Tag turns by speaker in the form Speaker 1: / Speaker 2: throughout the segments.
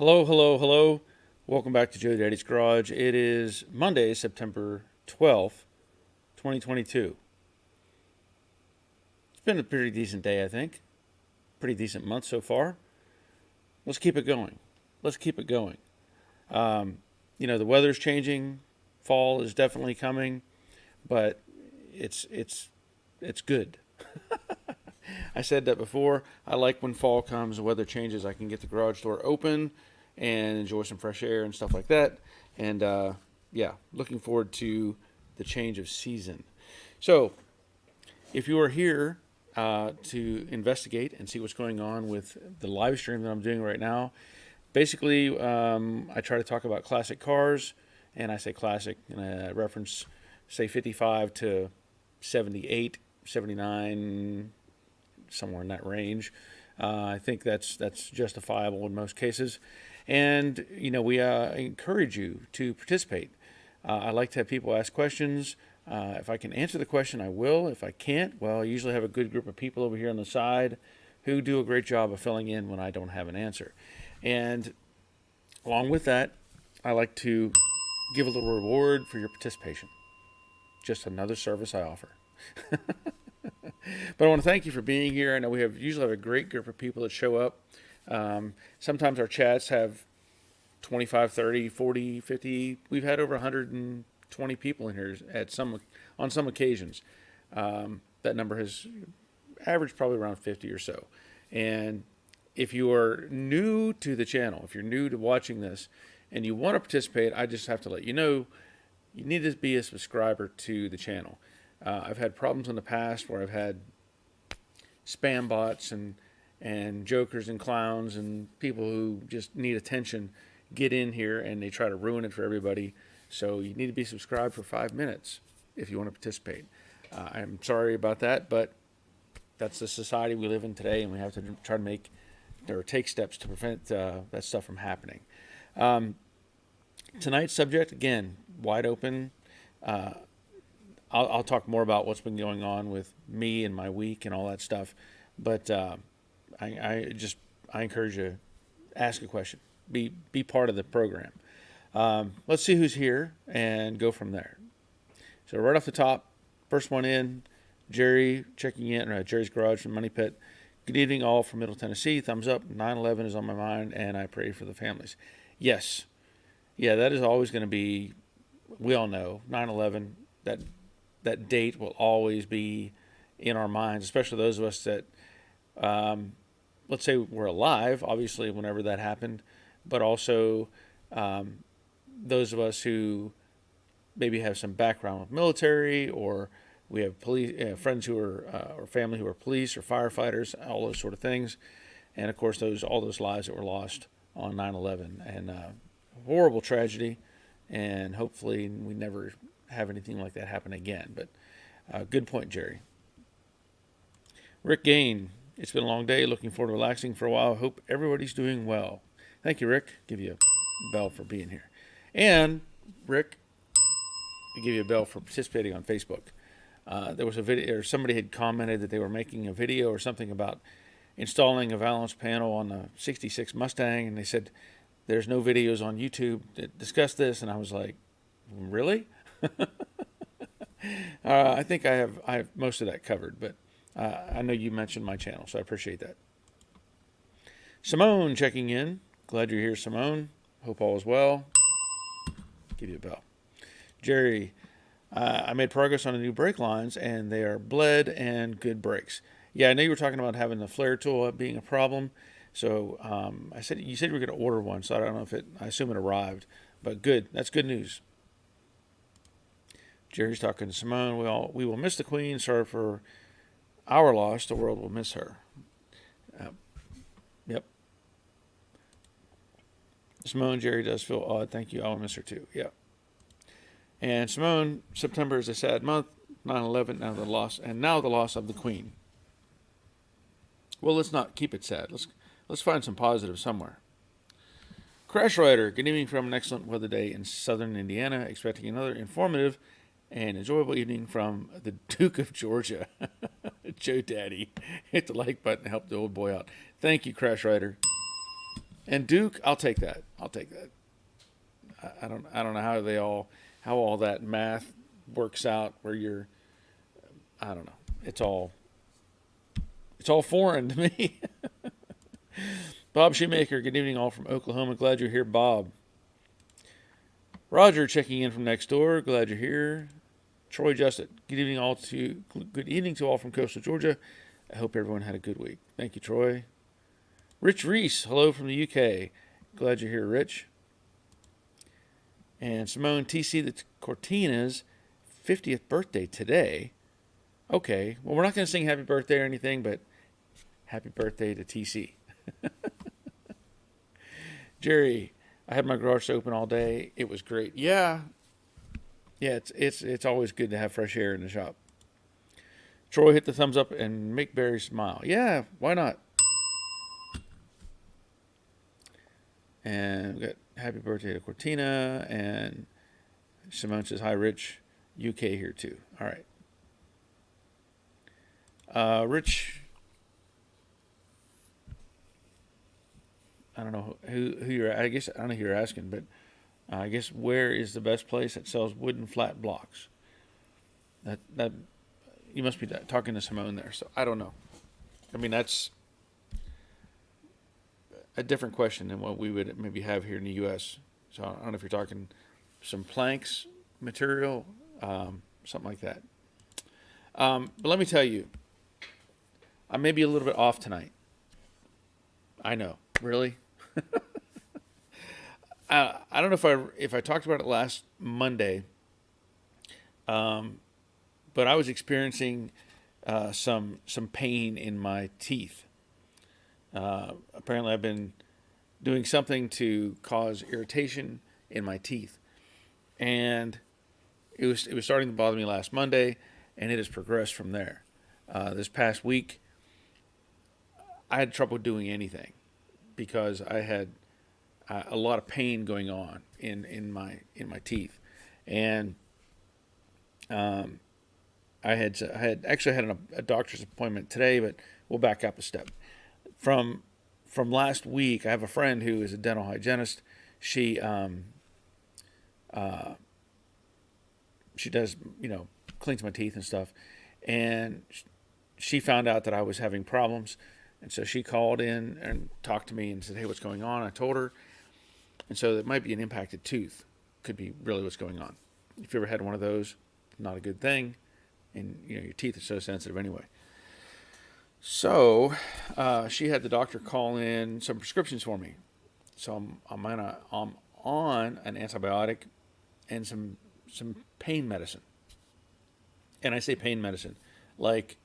Speaker 1: Hello, hello, hello. Welcome back to Joe Daddy's Garage. It is Monday, September 12th, 2022. It's been a pretty decent day, I think. Pretty decent month so far. Let's keep it going. Let's keep it going. The weather's changing. Fall is definitely coming, but it's good. I said that before. I like when fall comes, the weather changes. I can get the garage door open and enjoy some fresh air and stuff like that. And looking forward to the change of season. So, if you are here to investigate and see what's going on with the live stream that I'm doing right now, basically, I try to talk about classic cars, and I say classic, and I reference, say, 55 to 78, 79, somewhere in that range. I think that's justifiable in most cases. And, we encourage you to participate. I like to have people ask questions. If I can answer the question, I will. If I can't, well, I usually have a good group of people over here on the side who do a great job of filling in when I don't have an answer. And along with that, I like to give a little reward for your participation. Just another service I offer. But I want to thank you for being here. I know we usually have a great group of people that show up. Sometimes our chats have 25, 30, 40, 50. We've had over 120 people in here on some occasions. That number has averaged probably around 50 or so. And if you are new to the channel, if you're new to watching this and you want to participate, I just have to let you know you need to be a subscriber to the channel. I've had problems in the past where I've had spam bots and jokers and clowns and people who just need attention get in here and they try to ruin it for everybody. So you need to be subscribed for 5 minutes if you want to participate. I'm sorry about that, but that's the society we live in today, and we have to try to take steps to prevent that stuff from happening. Tonight's subject, again, wide open. I'll talk more about what's been going on with me and my week and all that stuff. But I encourage you to ask a question. Be part of the program. Let's see who's here and go from there. So right off the top, first one in, Jerry checking in, Jerry's Garage from Money Pit. Good evening all from Middle Tennessee. Thumbs up. 9/11 is on my mind, and I pray for the families. Yes. Yeah, that is always going to be, we all know, 9/11, that date will always be in our minds, especially those of us that, let's say we're alive, obviously, whenever that happened, but also those of us who maybe have some background with military, or we have police friends who are, or family who are police or firefighters, all those sort of things. And of course, all those lives that were lost on 9/11, and horrible tragedy, and hopefully we never have anything like that happen again. But good point, Jerry. Rick Gain, it's been a long day. Looking forward to relaxing for a while. Hope everybody's doing well. Thank you, Rick. Give you a bell for being here. And Rick, I give you a bell for participating on Facebook. There was a video, or somebody had commented that they were making a video or something about installing a valance panel on the 66 Mustang, and they said there's no videos on YouTube that discuss this, and I was like, really? I think I have most of that covered, but I know you mentioned my channel, so I appreciate that. Simone checking in. Glad you're here, Simone. Hope all is well. Give you a bell. Jerry, I made progress on the new brake lines, and they are bled and good brakes. Yeah, I know you were talking about having the flare tool being a problem. So you said you were going to order one, so I don't know I assume it arrived, but good. That's good news. Jerry's talking to Simone. We will miss the Queen. Sorry for our loss. The world will miss her. Yep. Simone, Jerry does feel odd. Thank you. I'll miss her too. Yep. And Simone, September is a sad month. 9/11, now the loss of the Queen. Well, let's not keep it sad. Let's find some positive somewhere. Crash Rider, good evening from an excellent weather day in southern Indiana. Expecting another informative and enjoyable evening from the Duke of Georgia. Joe Daddy. Hit the like button to help the old boy out. Thank you, Crash Rider. And Duke, I'll take that. I'll take that. I don't know how all that math works out where you're, I don't know. It's all foreign to me. Bob Shoemaker, good evening all from Oklahoma. Glad you're here, Bob. Roger checking in from next door. Glad you're here. Troy Justin, good evening to all from coastal Georgia. I hope everyone had a good week. Thank you, Troy. Rich Reese, hello from the UK. Glad you're here, Rich. And Simone TC, the Cortina's 50th birthday today. Okay, well, we're not going to sing happy birthday or anything, but happy birthday to TC. Jerry, I had my garage open all day. It was great. Yeah, it's always good to have fresh air in the shop. Troy, hit the thumbs up and make Barry smile. Yeah, why not? And we got happy birthday to Cortina, and Simone says hi, Rich. UK here too. All right. Rich, I don't know who you're. I guess I don't know who you're asking, but I guess where is the best place that sells wooden flat blocks? That you must be talking to Simone there. So I don't know. I mean, that's a different question than what we would maybe have here in the U.S. So I don't know if you're talking some planks material, something like that. But let me tell you, I may be a little bit off tonight. I know, really. I don't know if I talked about it last Monday, but I was experiencing some pain in my teeth. Apparently, I've been doing something to cause irritation in my teeth, and it was starting to bother me last Monday, and it has progressed from there. This past week, I had trouble doing anything because I had a lot of pain going on in my teeth, and I had actually had a doctor's appointment today, but we'll back up a step. From last week, I have a friend who is a dental hygienist. She does, cleans my teeth and stuff, and she found out that I was having problems, and so she called in and talked to me and said, "Hey, what's going on?" I told her, and so it might be an impacted tooth. Could be really what's going on. If you ever had one of those, not a good thing, and your teeth are so sensitive anyway. So she had the doctor call in some prescriptions for me. So I'm on an antibiotic and some pain medicine. And I say pain medicine like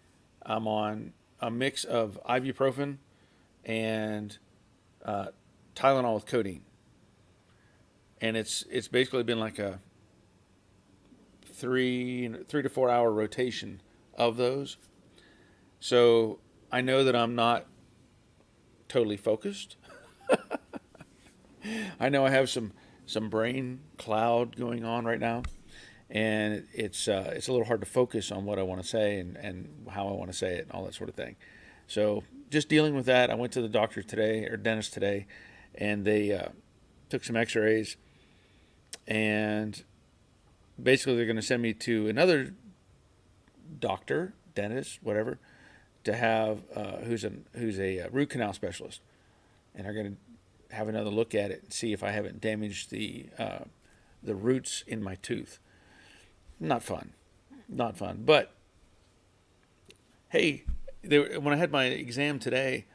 Speaker 1: I'm on a mix of ibuprofen and Tylenol with codeine. And it's basically been like a 3 to 4 hour rotation of those. So I know that I'm not totally focused. I know I have some brain cloud going on right now, and it's a little hard to focus on what I want to say and how I want to say it and all that sort of thing. So just dealing with that. I went to the doctor today, or dentist today, and they took some x-rays, and basically they're going to send me to another doctor, dentist, whatever, to have who's a root canal specialist, and are going to have another look at it and see if I haven't damaged the roots in my tooth. Not fun. But hey, when I had my exam today,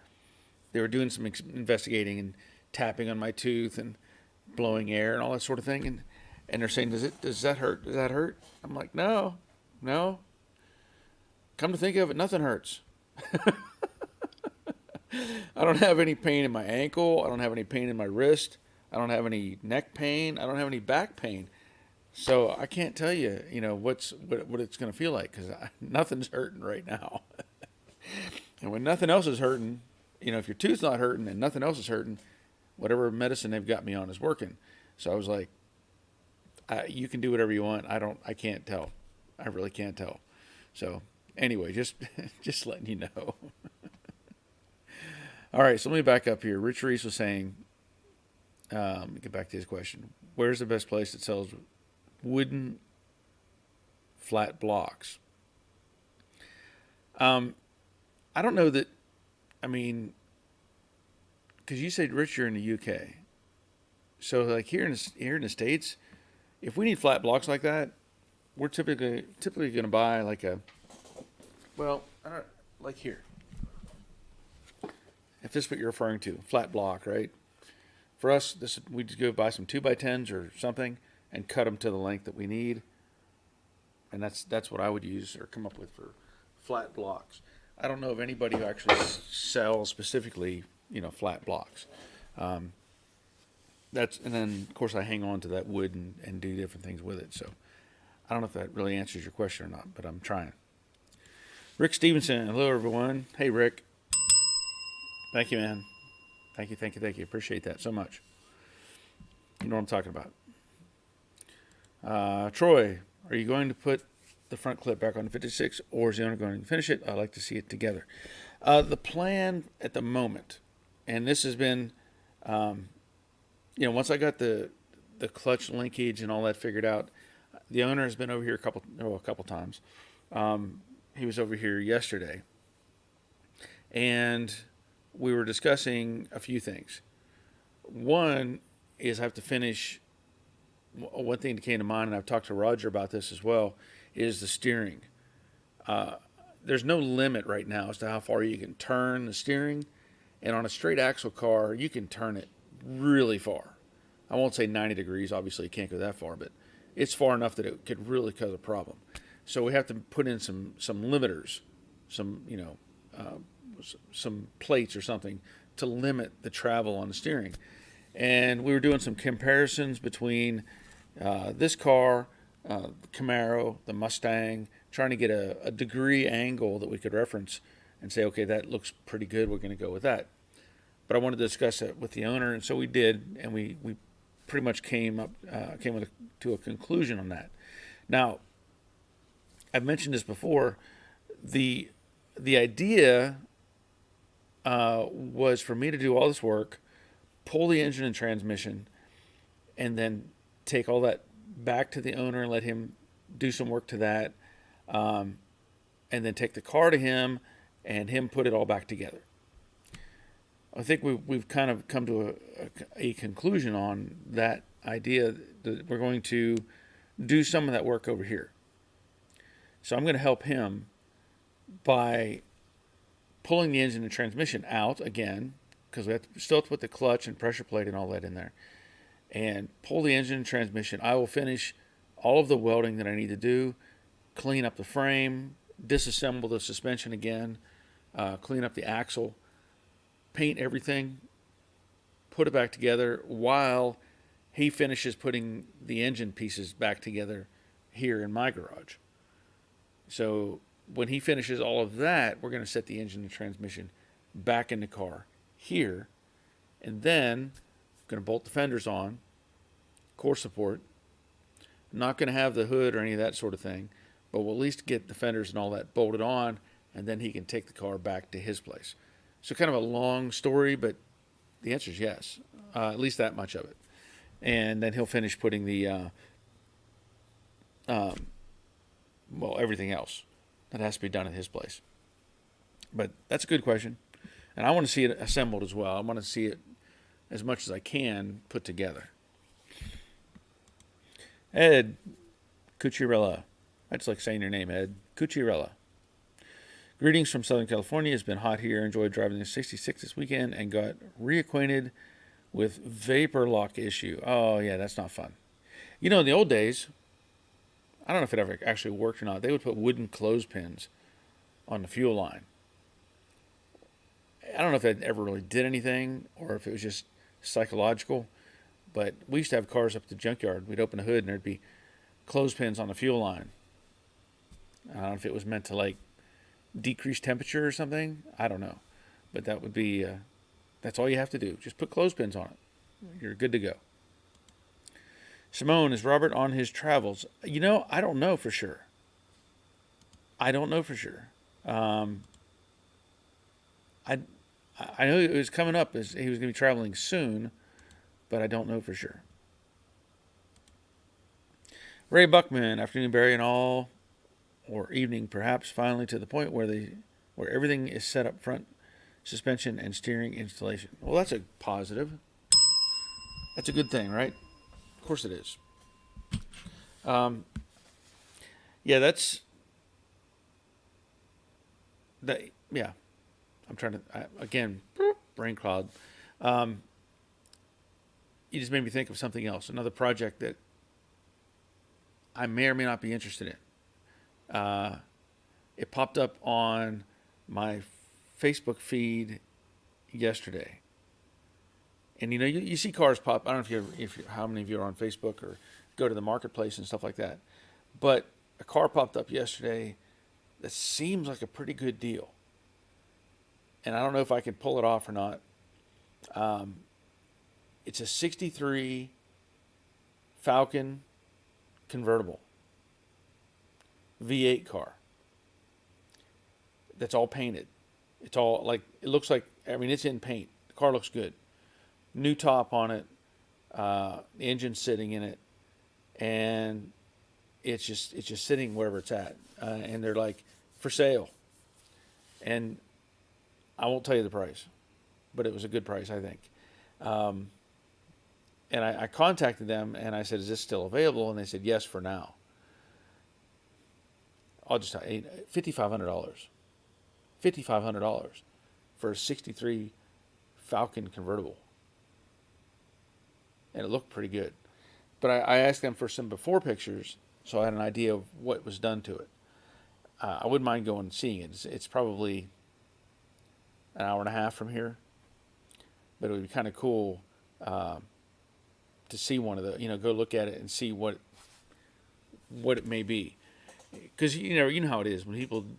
Speaker 1: they were doing some investigating and tapping on my tooth and blowing air and all that sort of thing, and they're saying, does that hurt? Does that hurt? I'm like, no. Come to think of it, nothing hurts. I don't have any pain in my ankle. I don't have any pain in my wrist. I don't have any neck pain. I don't have any back pain. So I can't tell you, what it's going to feel like, because nothing's hurting right now. And when nothing else is hurting, if your tooth's not hurting and nothing else is hurting, whatever medicine they've got me on is working. So I was like, you can do whatever you want. I can't tell. I really can't tell. So anyway, just letting you know. All right, so let me back up here. Rich Reese was saying Let me get back to his question. Where's the best place that sells wooden flat blocks? I don't know that. I mean, because you said, Rich, you're in the UK, so like here in the States, if we need flat blocks like that, we're typically going to buy like a, well, like here. If this is what you're referring to, flat block, right? For us, this we just go buy some 2x10s or something and cut them to the length that we need, and that's what I would use or come up with for flat blocks. I don't know of anybody who actually sells specifically, flat blocks. And then of course I hang on to that wood and do different things with it. So I don't know if that really answers your question or not, but I'm trying. Rick Stevenson, hello everyone. Hey Rick. Thank you, man. Thank you. Appreciate that so much. You know what I'm talking about. Troy, are you going to put the front clip back on the 56, or is the owner going to finish it? I'd like to see it together. The plan at the moment, and this has been, once I got the clutch linkage and all that figured out, the owner has been over here a couple times. He was over here yesterday, and we were discussing a few things. One is I have to finish. One thing that came to mind, and I've talked to Roger about this as well, is the steering. There's no limit right now as to how far you can turn the steering, and on a straight axle car, you can turn it really far. I won't say 90 degrees, obviously you can't go that far, but it's far enough that it could really cause a problem. So we have to put in some limiters, some plates or something to limit the travel on the steering. And we were doing some comparisons between this car, the Camaro, the Mustang, trying to get a degree angle that we could reference and say, okay, that looks pretty good, we're going to go with that. But I wanted to discuss it with the owner, and so we did, and we pretty much came to a conclusion on that. Now, I've mentioned this before. The idea was for me to do all this work, pull the engine and transmission, and then take all that back to the owner and let him do some work to that, and then take the car to him and him put it all back together. I think we've kind of come to a conclusion on that idea that we're going to do some of that work over here. So I'm going to help him by pulling the engine and transmission out again, because we still have to put the clutch and pressure plate and all that in there, and pull the engine and transmission. I will finish all of the welding that I need to do, clean up the frame, disassemble the suspension again, clean up the axle, paint everything, put it back together while he finishes putting the engine pieces back together here in my garage. So when he finishes all of that, we're going to set the engine and transmission back in the car here, and then I'm going to bolt the fenders on, core support. I'm not going to have the hood or any of that sort of thing, but we'll at least get the fenders and all that bolted on, and then he can take the car back to his place. So kind of a long story, but the answer is yes, at least that much of it. And then he'll finish putting the, everything else that has to be done at his place. But that's a good question. And I want to see it assembled as well. I want to see it as much as I can put together. Ed Cucciarella. I just like saying your name, Ed. Cucciarella. Greetings from Southern California. It's been hot here. Enjoyed driving the 66 this weekend and got reacquainted with vapor lock issue. Oh, yeah, that's not fun. In the old days, I don't know if it ever actually worked or not, they would put wooden clothespins on the fuel line. I don't know if that ever really did anything or if it was just psychological, but we used to have cars up at the junkyard. We'd open the hood and there'd be clothespins on the fuel line. I don't know if it was meant to decrease temperature or something. I don't know. But that would be, that's all you have to do. Just put clothespins on it. You're good to go. Simone, is Robert on his travels? I don't know for sure. I know it was coming up as he was going to be traveling soon, but I don't know for sure. Ray Buckman, afternoon, Barry, and all, or evening perhaps, finally to the point where everything is set up front, suspension and steering installation. Well, that's a positive. That's a good thing, right? Of course it is. Yeah, that's that. Yeah, I'm trying to again, brain cloud. You just made me think of something else. Another project that I may or may not be interested in. It popped up on my Facebook feed yesterday, and you see cars pop. I don't know if you how many of you are on Facebook or go to the marketplace and stuff like that, but a car popped up yesterday that seems like a pretty good deal, and I don't know if I can pull it off or not. It's a '63 Falcon convertible V8 car that's all painted. It's all it looks like, it's in paint. The car looks good. New top on it, the engine sitting in it, and it's just sitting wherever it's at. And they're like, for sale. And I won't tell you the price, but it was a good price, I think. And I contacted them and I said, is this still available? And they said, yes, for now. I'll just tell you, $5,500. $5,500 for a '63 Falcon convertible. And it looked pretty good. But I asked them for some before pictures so I had an idea of what was done to it. I wouldn't mind going and seeing it. It's probably an hour and a half from here. But it would be kind of cool to see one of the, go look at it and see what it may be. Because, you know how it is when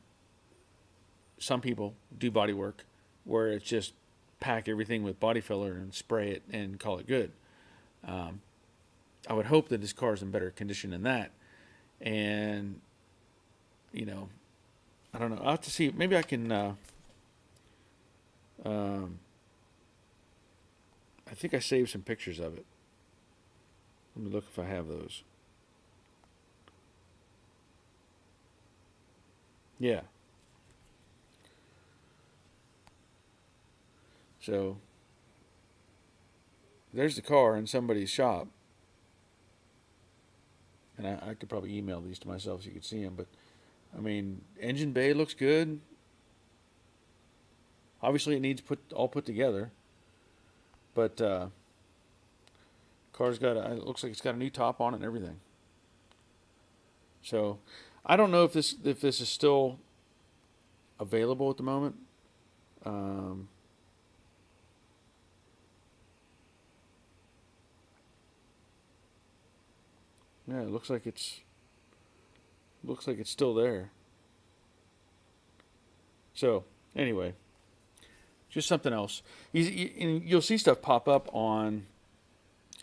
Speaker 1: some people do body work where it's just pack everything with body filler and spray it and call it good. I would hope that this car is in better condition than that. And, I don't know. I'll have to see. Maybe I can, I think I saved some pictures of it. Let me look if I have those. Yeah. So there's the car in somebody's shop. And I could probably email these to myself so you could see them. But, engine bay looks good. Obviously, it needs all put together. But car's it looks like it's got a new top on it and everything. So I don't know if this is still available at the moment. Yeah, it looks like it's still there. So anyway, just something else. You'll see stuff pop up on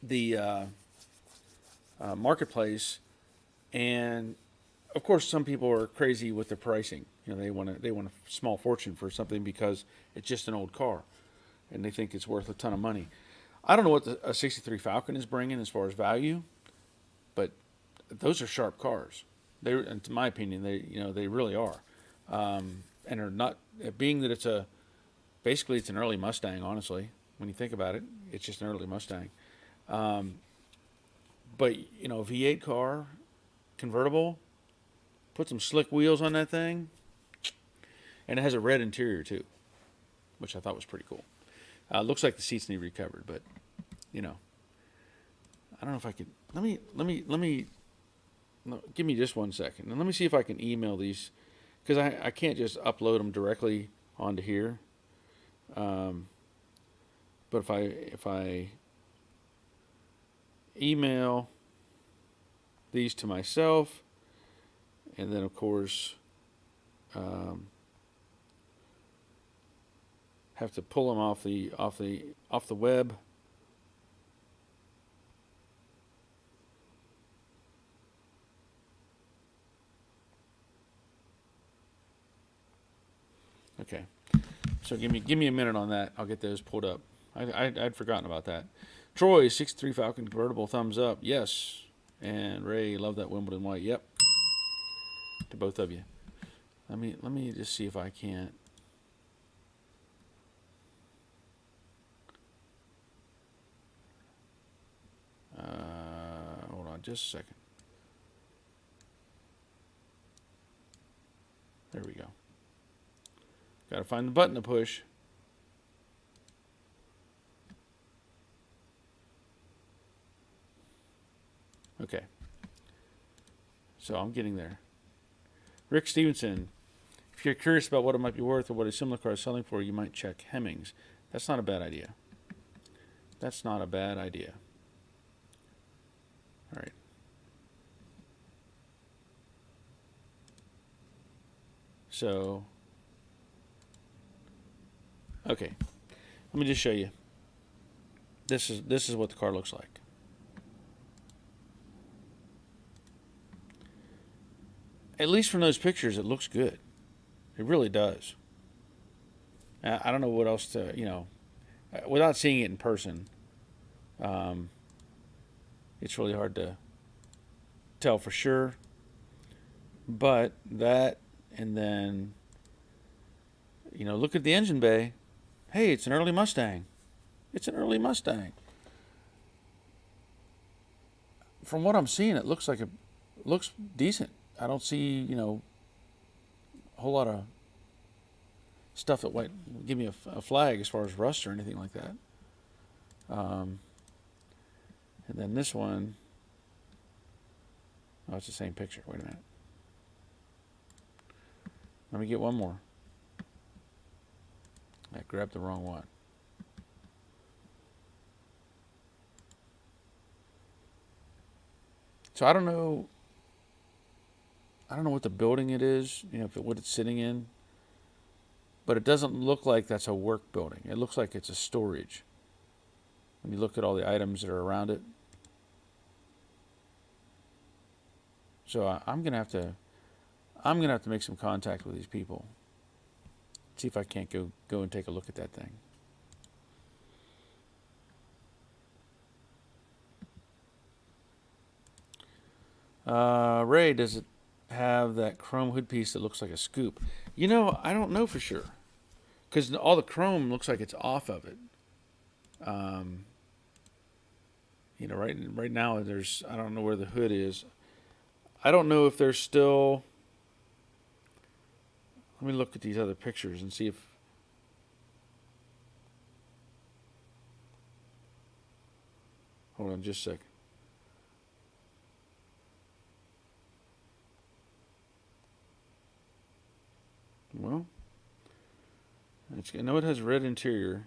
Speaker 1: the marketplace, and of course, some people are crazy with the pricing. They want a small fortune for something because it's just an old car, and they think it's worth a ton of money. I don't know what a '63 Falcon is bringing as far as value, but those are sharp cars. And to my opinion, they really are, and are not. Being that it's basically it's an early Mustang. Honestly, when you think about it, it's just an early Mustang. But V8 car, convertible, put some slick wheels on that thing, and it has a red interior too, which I thought was pretty cool. Looks like the seats need recovered, but I don't know if I could. Let me. No, give me just 1 second, and let me see if I can email these, because I can't just upload them directly onto here. But if I email these to myself, and then of course have to pull them off the web. Okay, so give me a minute on that. I'll get those pulled up. I'd forgotten about that. Troy, 63 Falcon convertible, thumbs up. Yes. And Ray, love that Wimbledon white. Yep. To both of you. Let me just see if I can't. Hold on just a second. There we go. Got to find the button to push. Okay. So I'm getting there. Rick Stevenson, if you're curious about what it might be worth or what a similar car is selling for, you might check Hemmings. That's not a bad idea. That's not a bad idea. All right. So, okay. Let me just show you. This is what the car looks like. At least from those pictures, it looks good. It really does. I don't know what else to, without seeing it in person, it's really hard to tell for sure. But that, and then, look at the engine bay. Hey, it's an early Mustang. It's an early Mustang. From what I'm seeing, it looks decent. I don't see, a whole lot of stuff that might give me a flag as far as rust or anything like that. And then this one, oh, it's the same picture. Wait a minute. Let me get one more. I grabbed the wrong one. So I don't know what the building it is, what it's sitting in. But it doesn't look like that's a work building. It looks like it's a storage. When you look at all the items that are around it. So I'm gonna have to make some contact with these people. See if I can't go and take a look at that thing. Ray, does it have that chrome hood piece that looks like a scoop? I don't know for sure, because all the chrome looks like it's off of it. Right now I don't know where the hood is. I don't know if there's still. Let me look at these other pictures and see if. Hold on just a second. Well, I know it has red interior.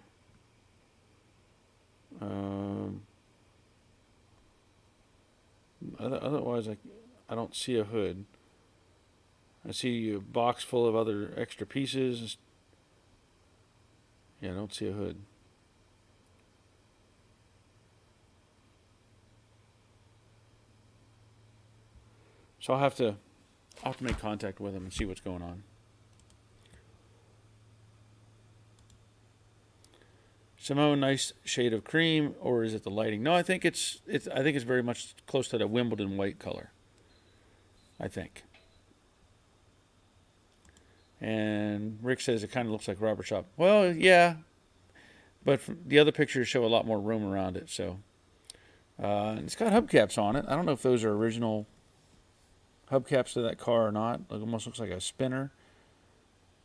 Speaker 1: Otherwise, I don't see a hood. I see a box full of other extra pieces. Yeah, I don't see a hood. So I'll have to make contact with them and see what's going on. Simone, nice shade of cream, or is it the lighting? No, I think it's very much close to the Wimbledon white color. I think. And Rick says it kind of looks like Robert Shop. Well, yeah, but the other pictures show a lot more room around it. So it's got hubcaps on it. I don't know if those are original hubcaps to that car or not. It almost looks like a spinner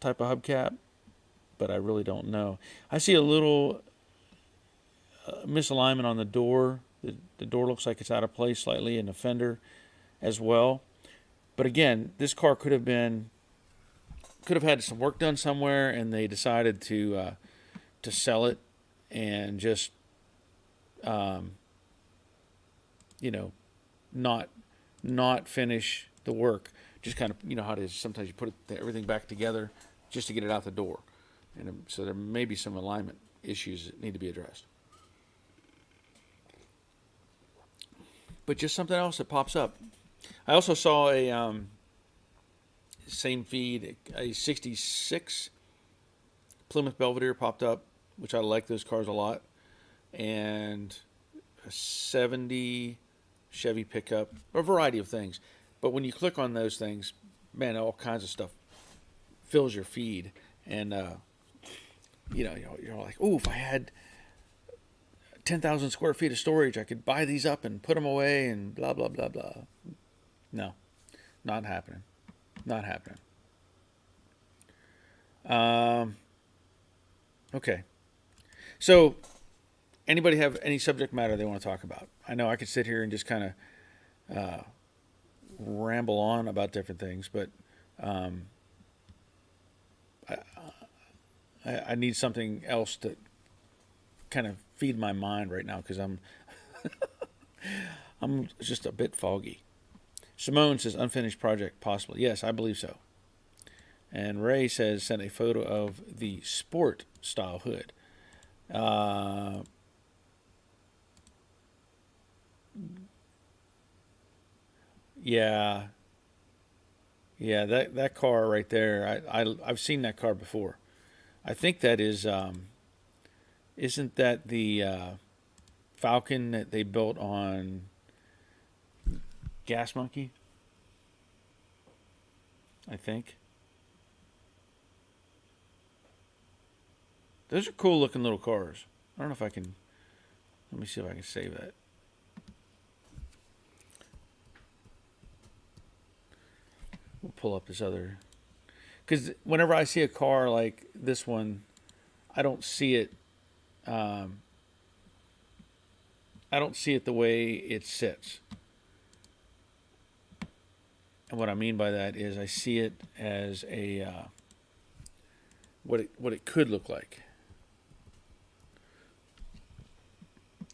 Speaker 1: type of hubcap, but I really don't know. I see a little misalignment on the door. The door looks like it's out of place slightly, and the fender as well. But again, this car could have had some work done somewhere, and they decided to sell it and just not finish the work. Just kind of how it is. Sometimes you put everything back together just to get it out the door, and so there may be some alignment issues that need to be addressed. But just something else that pops up. I also saw a same feed, a 66 Plymouth Belvedere popped up, which I like those cars a lot. And a 70 Chevy pickup, a variety of things. But when you click on those things, man, all kinds of stuff fills your feed. And, you're like, oh, if I had 10,000 square feet of storage, I could buy these up and put them away and blah, blah, blah, blah. No, not happening. Not happening. Okay. So, anybody have any subject matter they want to talk about? I know I could sit here and just kind of ramble on about different things, but I need something else to kind of feed my mind right now because I'm just a bit foggy. Simone says unfinished project possible. Yes, I believe so. And Ray says sent a photo of the sport style hood. Yeah, that car right there. I've seen that car before. I think that is isn't that the Falcon that they built on Gas Monkey? I think. Those are cool looking little cars. I don't know if I can. Let me see if I can save that. We'll pull up this other. Because whenever I see a car like this one, I don't see it. I don't see it the way it sits. And what I mean by that is I see it as a what it could look like.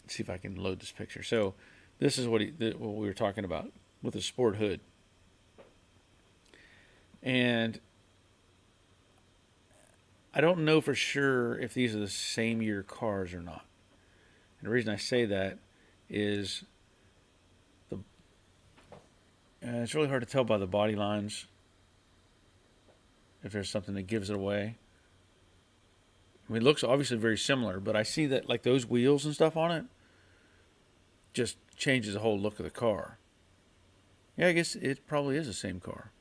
Speaker 1: Let's see if I can load this picture. So this is what we were talking about with the sport hood. And I don't know for sure if these are the same year cars or not. And the reason I say that is it's really hard to tell by the body lines if there's something that gives it away. I mean, it looks obviously very similar, but I see that like those wheels and stuff on it just changes the whole look of the car. Yeah, I guess it probably is the same car.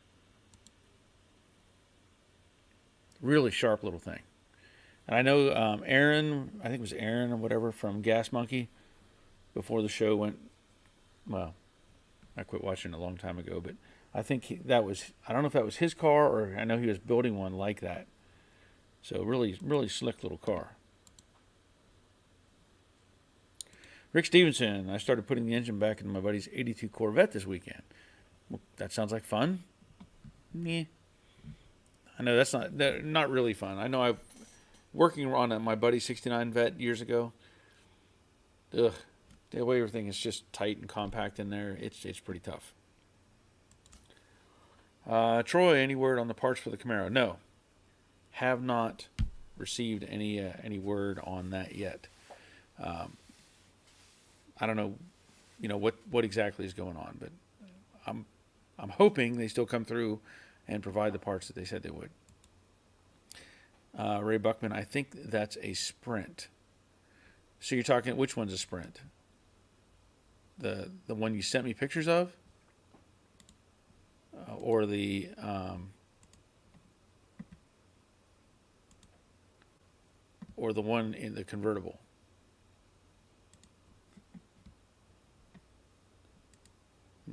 Speaker 1: Really sharp little thing. And I know Aaron, I think it was Aaron or whatever from Gas Monkey, before the show went, well, I quit watching a long time ago, but I think I don't know if that was his car or I know he was building one like that. So really, really slick little car. Rick Stevenson, I started putting the engine back into my buddy's 82 Corvette this weekend. Well, that sounds like fun. Yeah. I know that's not really fun. I know I've working on my buddy's 69 Vet years ago. Ugh, the way everything is just tight and compact in there, it's pretty tough. Troy, any word on the parts for the Camaro? No, have not received any word on that yet. I don't know, what exactly is going on, but I'm hoping they still come through and provide the parts that they said they would. Ray Buckman, I think that's a Sprint. So you're talking, which one's a Sprint? The one you sent me pictures of? Or the one in the convertible?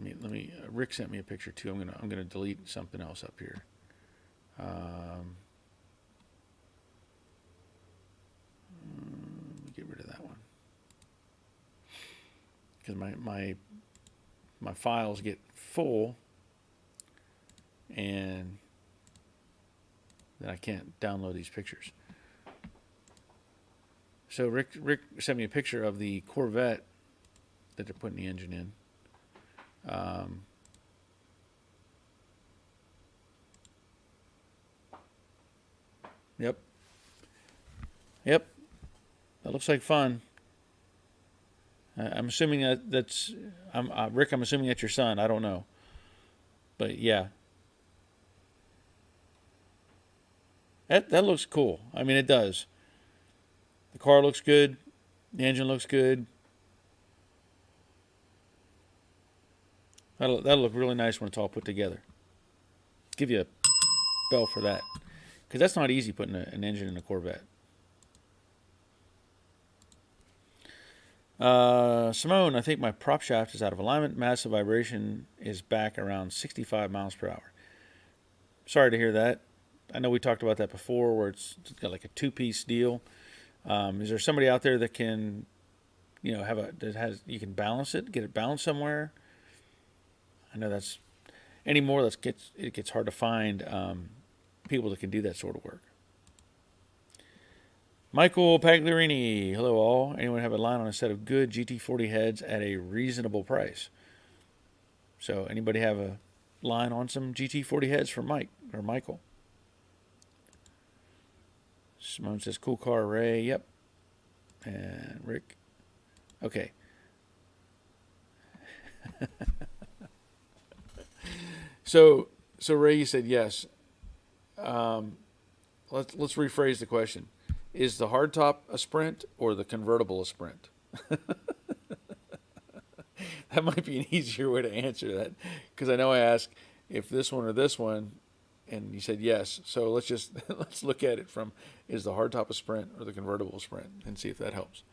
Speaker 1: Let me. Rick sent me a picture too. I'm gonna delete something else up here. Get rid of that one because my files get full, and then I can't download these pictures. So Rick sent me a picture of the Corvette that they're putting the engine in. Yep. That looks like fun. I'm assuming that's Rick. I'm assuming that's your son. I don't know, but yeah, that looks cool. I mean, it does. The car looks good. The engine looks good. That'll look really nice when it's all put together. Give you a bell for that, because that's not easy putting an engine in a Corvette. Simone, I think my prop shaft is out of alignment. Massive vibration is back around 65 miles per hour. Sorry to hear that. I know we talked about that before, where it's got like a two-piece deal. Is there somebody out there that can, you can balance it, get it balanced somewhere? I know it gets hard to find people that can do that sort of work. Michael Pagliarini, hello all. Anyone have a line on a set of good GT40 heads at a reasonable price? So anybody have a line on some GT40 heads for Mike or Michael? Simone says, cool car, Ray. Yep. And Rick. Okay. So Ray, you said yes. Let's rephrase the question. Is the hardtop a Sprint or the convertible a Sprint? That might be an easier way to answer that, because I know I asked if this one or this one, and you said yes. So let's look at it from, is the hardtop a Sprint or the convertible a Sprint, and see if that helps.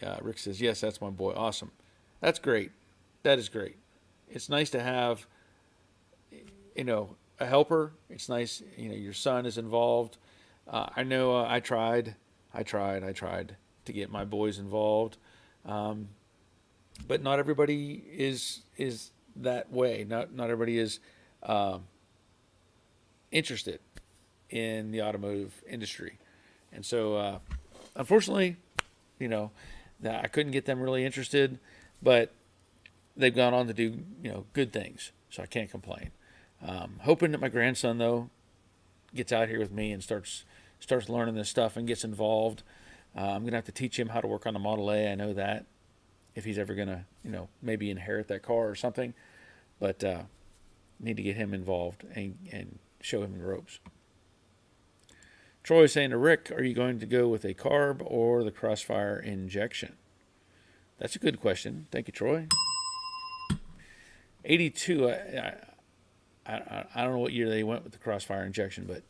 Speaker 1: Yeah, Rick says yes. That's my boy. Awesome. That's great. That is great. It's nice to have, a helper. It's nice, your son is involved. I know I tried to get my boys involved, but not everybody is that way. Not everybody is interested in the automotive industry, and so unfortunately, that I couldn't get them really interested, but they've gone on to do good things, so I can't complain. Hoping that my grandson though gets out here with me and starts learning this stuff and gets involved. I'm going to have to teach him how to work on the Model A. I know that, if he's ever going to, maybe inherit that car or something. But need to get him involved and show him the ropes. Troy is saying to Rick, are you going to go with a carb or the Crossfire injection? That's a good question. Thank you, Troy. 82, I don't know what year they went with the Crossfire injection, but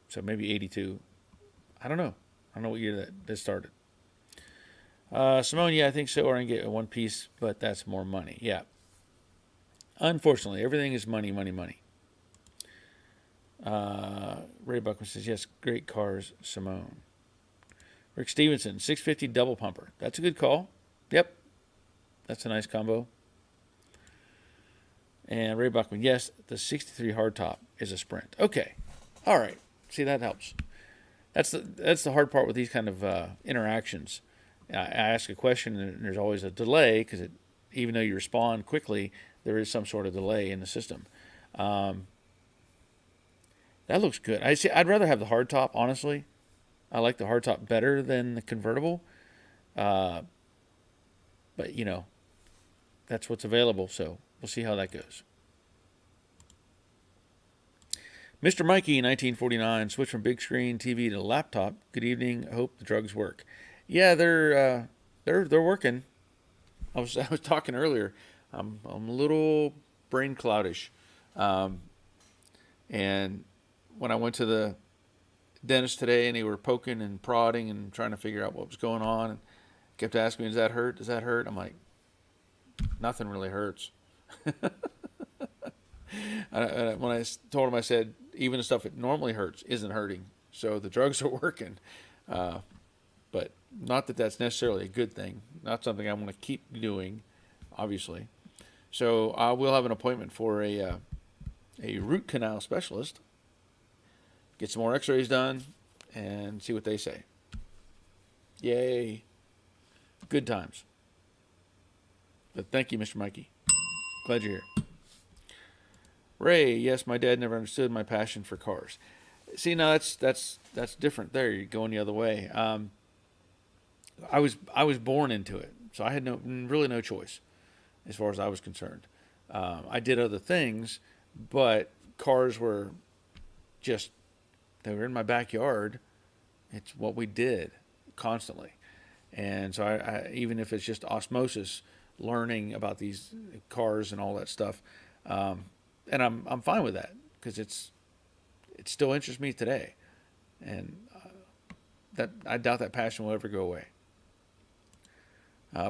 Speaker 1: so maybe 82. I don't know what year that started. Simone, yeah, I think so. Or I can get a one piece, but that's more money. Yeah. Unfortunately, everything is money, money, money. Ray Buckman says, yes, great cars, Simone. Rick Stevenson, 650 double pumper. That's a good call. Yep. That's a nice combo. And Ray Buckman, yes, the 63 hardtop is a Sprint. Okay. All right. See, that helps. That's the hard part with these kind of interactions. I ask a question, and there's always a delay, because even though you respond quickly, there is some sort of delay in the system. That looks good. I'd rather have the hardtop, honestly. I like the hardtop better than the convertible. But, that's what's available, so we'll see how that goes. Mr. Mikey, 1949, switch from big screen TV to laptop. Good evening. I hope the drugs work. Yeah, they're working. I was talking earlier. I'm a little brain cloudish, and when I went to the dentist today, and they were poking and prodding and trying to figure out what was going on, and kept asking me, "Does that hurt? Does that hurt?" I'm like, nothing really hurts. When I told him, I said, even the stuff that normally hurts isn't hurting. So the drugs are working. But not that that's necessarily a good thing. Not something I want to keep doing, obviously. So I will have an appointment for a root canal specialist. Get some more x-rays done and see what they say. Yay. Good times. But thank you, Mr. Mikey. Glad you're here. Ray, yes, my dad never understood my passion for cars. See, now that's different there. You're going the other way. I was born into it, so I had really no choice as far as I was concerned. I did other things, but cars were they were in my backyard. It's what we did constantly. And so I even if it's just osmosis, learning about these cars and all that stuff, and I'm fine with that because it still interests me today, and that I doubt that passion will ever go away.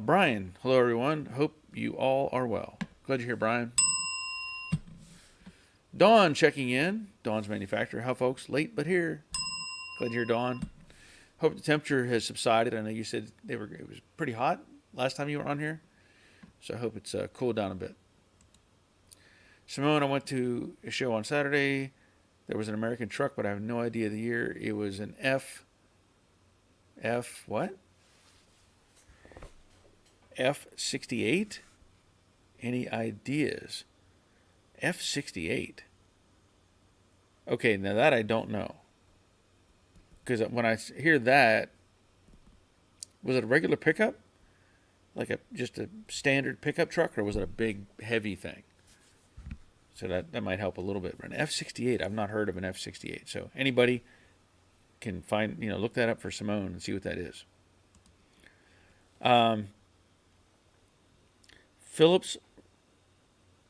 Speaker 1: Brian, hello everyone. Hope you all are well. Glad you're here, Brian. Dawn checking in. Dawn's manufacturer. How folks? Late but here. Glad you're here, Dawn. Hope the temperature has subsided. I know you said it was pretty hot last time you were on here, so I hope it's cooled down a bit. Simone, I went to a show on Saturday. There was an American truck, but I have no idea the year. It was an what? F68? Any ideas? F68. Okay, now that I don't know. Because when I hear that, was it a regular pickup? Like just a standard pickup truck, or was it a big, heavy thing? So that might help a little bit. But an F68, I've not heard of an F68. So anybody can find, look that up for Simone and see what that is. Phillips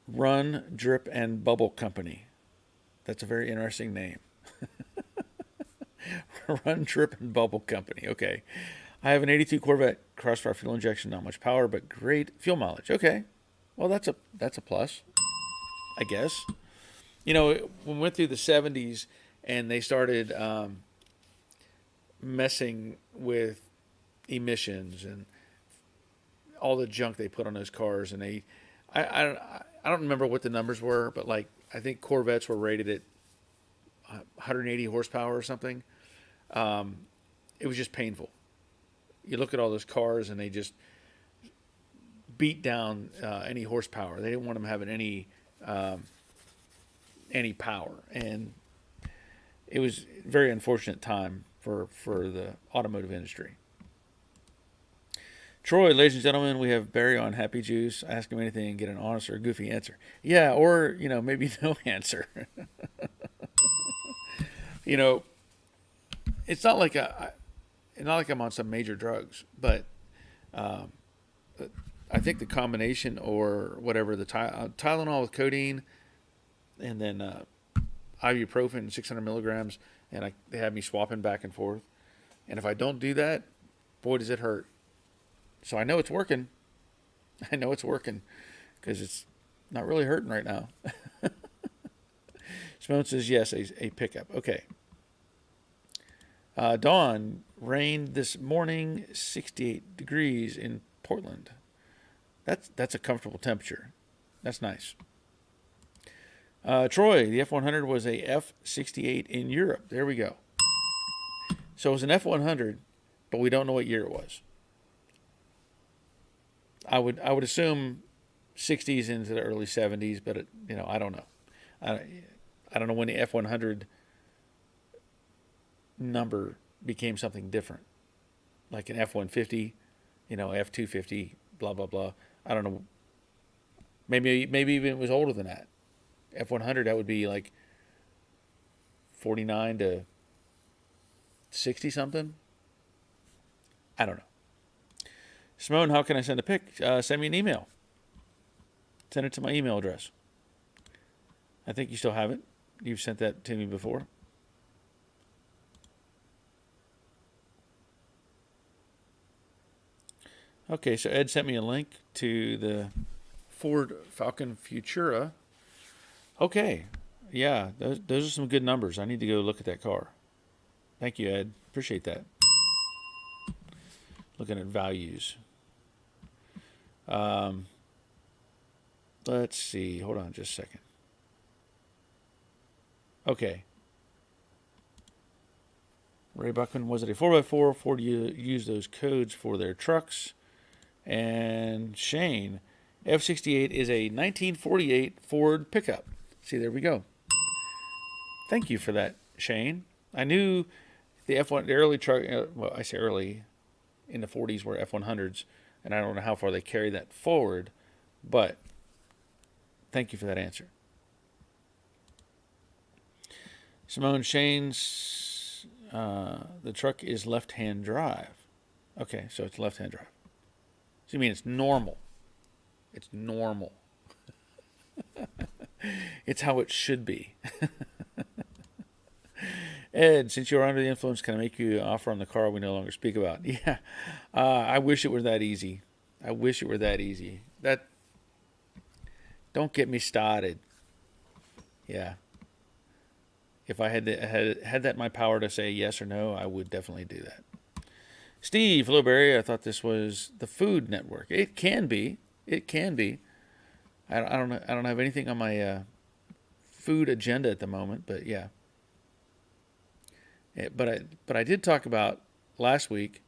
Speaker 1: Run, Drip, and Bubble Company. That's a very interesting name. Run, Drip, and Bubble Company. Okay. I have an 82 Corvette Crossfire fuel injection, not much power, but great fuel mileage. Okay. Well, that's a plus, I guess. We went through the 70s and they started messing with emissions and all the junk they put on those cars, and I don't remember what the numbers were, but like I think Corvettes were rated at 180 horsepower or something. It was just painful. You look at all those cars and they just beat down any horsepower. They didn't want them having any power, and it was a very unfortunate time for the automotive industry. Troy, ladies and gentlemen, we have Barry on Happy Juice. Ask him anything and get an honest or a goofy answer. Yeah, or, maybe no answer. It's not like I'm on some major drugs, but I think the combination or whatever, the Tylenol with codeine and then ibuprofen, 600 milligrams, and they have me swapping back and forth. And if I don't do that, boy, does it hurt. So I know it's working. Because it's not really hurting right now. Simone says yes, a pickup. Okay. Dawn, rained this morning, 68 degrees in Portland. That's a comfortable temperature. That's nice. Troy, the F100 was a F68 in Europe. There we go. So it was an F100, but we don't know what year it was. I would assume 60s into the early 70s, but I don't know. I don't know when the F100 number became something different, like an F150, F250, blah blah blah. I don't know. Maybe even it was older than that. F100, that would be like 49 to 60 something. I don't know. Simone, how can I send a pic? Send me an email. Send it to my email address. I think you still have it. You've sent that to me before. Okay, so Ed sent me a link to the Ford Falcon Futura. Okay, yeah, those are some good numbers. I need to go look at that car. Thank you, Ed. Appreciate that. Looking at values. Let's see. Hold on just a second. Okay. Ray Buckman, was it a 4x4? Ford used those codes for their trucks. And Shane, F68 is a 1948 Ford pickup. See, there we go. Thank you for that, Shane. I knew the F1, the early truck, well, I say early, in the 40s were F100s, and I don't know how far they carry that forward, but thank you for that answer. Simone, Shane's, the truck is left-hand drive. Okay, so it's left-hand drive. So you mean it's normal? It's normal. It's how it should be. Ed, since you are under the influence, can I make you an offer on the car we no longer speak about? Yeah, I wish it were that easy. I wish it were that easy. Don't get me started. Yeah. If I had that in my power to say yes or no, I would definitely do that. Steve, hello Barry. I thought this was the Food Network. It can be. It can be. I don't know. I don't have anything on my food agenda at the moment, but yeah. But I did talk about last week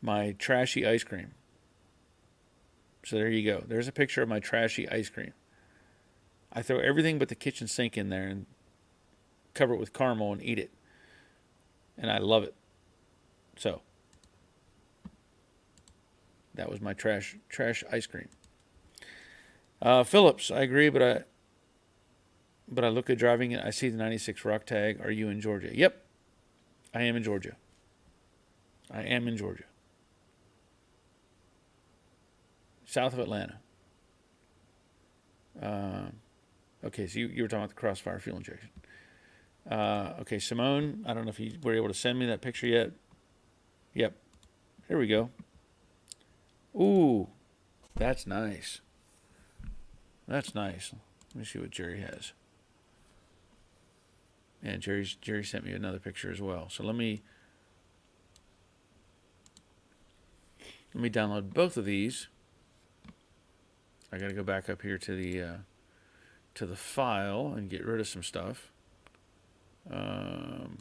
Speaker 1: my trashy ice cream. So there you go. There's a picture of my trashy ice cream. I throw everything but the kitchen sink in there and cover it with caramel and eat it. And I love it. So that was my trash ice cream. Phillips, I agree, but I look at driving it. I see the 96 rock tag. Are you in Georgia? Yep, I am in Georgia. I am in Georgia. South of Atlanta. Okay, so you were talking about the Crossfire fuel injection. Okay, Simone, I don't know if you were able to send me that picture yet. Yep. Here we go. Ooh, that's nice. That's nice. Let me see what Jerry has. Yeah, Jerry sent me another picture as well. So let me download both of these. I got to go back up here to the file and get rid of some stuff. Come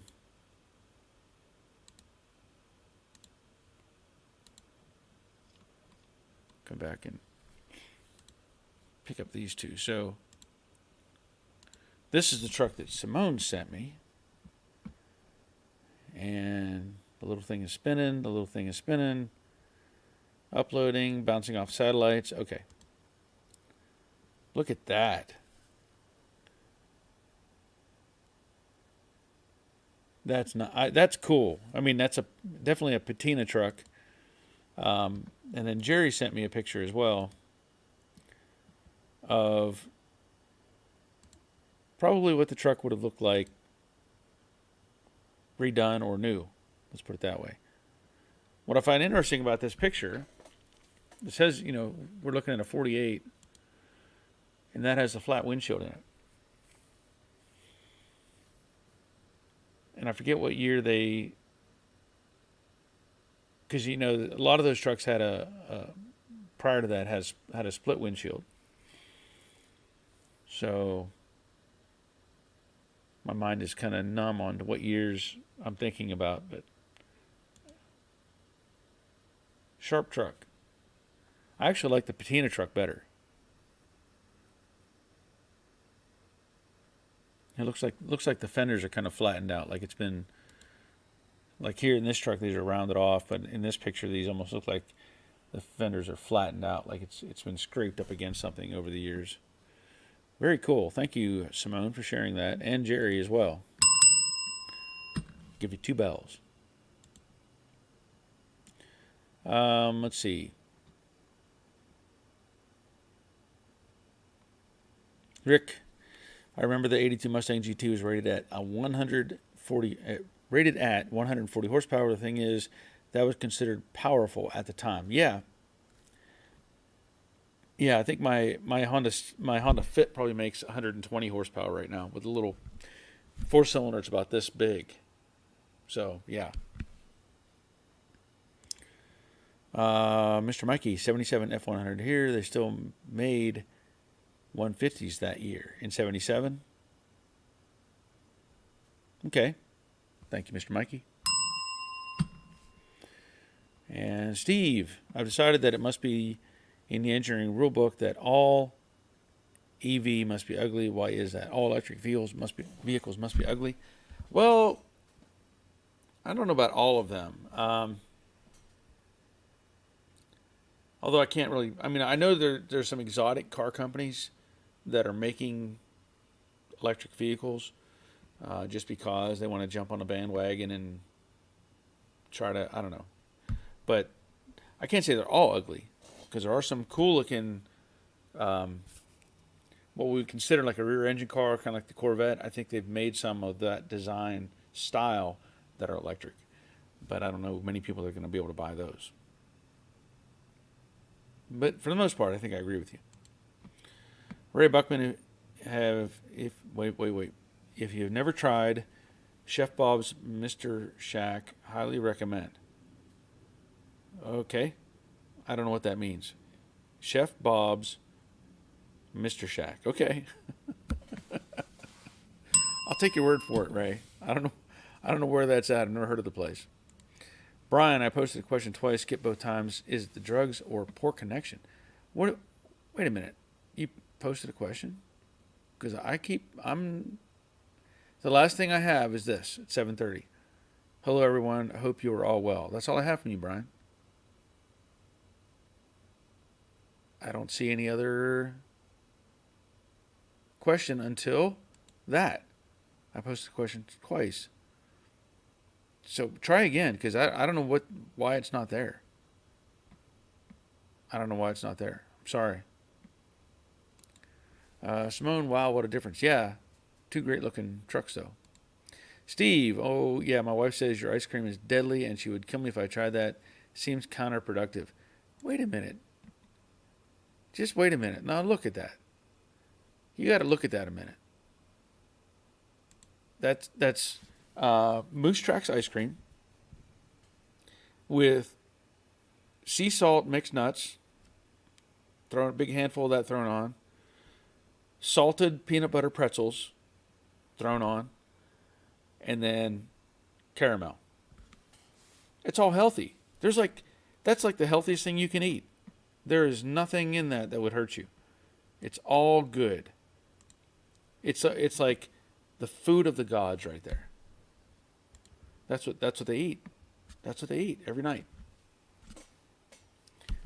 Speaker 1: back and pick up these two. So this is the truck that Simone sent me. And the little thing is spinning. The little thing is spinning. Uploading, bouncing off satellites. Okay. Look at that. That's cool. I mean, that's definitely a patina truck. And then Jerry sent me a picture as well of probably what the truck would have looked like redone or new. Let's put it that way. What I find interesting about this picture, it says, we're looking at a 48, and that has a flat windshield in it. And I forget what year because a lot of those trucks had prior to that had a split windshield. So my mind is kind of numb on to what years I'm thinking about, but sharp truck. I actually like the patina truck better. It looks like the fenders are kind of flattened out, like it's been, like here in this truck these are rounded off, but in this picture these almost look like the fenders are flattened out, like it's been scraped up against something over the years. Very cool. Thank you, Simone, for sharing that, and Jerry as well. Give you 2 bells. Let's see. Rick, I remember the 82 Mustang GT was rated at 140 horsepower. The thing is, that was considered powerful at the time. Yeah. Yeah, I think my Honda Fit probably makes 120 horsepower right now with a little 4-cylinder. It's about this big. So, yeah. Mr. Mikey, 77 F100 here. They still made 150s that year in 77. Okay. Thank you, Mr. Mikey. And Steve, I've decided that it must be in the engineering rule book that all EV must be ugly. Why is that? All electric vehicles must be ugly. Well, I don't know about all of them. Although I can't really, I know there's some exotic car companies that are making electric vehicles just because they want to jump on a bandwagon and try to, I don't know. but I can't say they're all ugly because there are some cool looking, what we would consider like a rear engine car, kind of like the Corvette. I think they've made some of that design style that are electric, but I don't know many people that are going to be able to buy those. But for the most part, I think I agree with you. Ray Buckman, wait. If you've never tried Chef Bob's Mr. Shack, highly recommend. Okay. I don't know what that means. Chef Bob's Mr. Shack. Okay. I'll take your word for it, Ray. I don't know where that's at. I've never heard of the place. Brian, I posted a question twice, skipped both times. Is it the drugs or poor connection? What? Wait a minute. You posted a question? Because the last thing I have is this at 7:30. Hello, everyone. I hope you are all well. That's all I have from you, Brian. I don't see any other question until that. I posted a question twice. So try again, because I don't know why it's not there. I don't know why it's not there. I'm sorry. Simone, wow, what a difference. Yeah, two great looking trucks though. Steve, oh yeah, my wife says your ice cream is deadly and she would kill me if I tried that. Seems counterproductive. Wait a minute. Just wait a minute. Now look at that. You got to look at that a minute. That's Moose Tracks ice cream with sea salt mixed nuts. Throw a big handful of that thrown on. Salted peanut butter pretzels thrown on. And then caramel. It's all healthy. That's like the healthiest thing you can eat. There is nothing in that would hurt you. It's all good. It's like the food of the gods right there. That's what they eat. That's what they eat every night.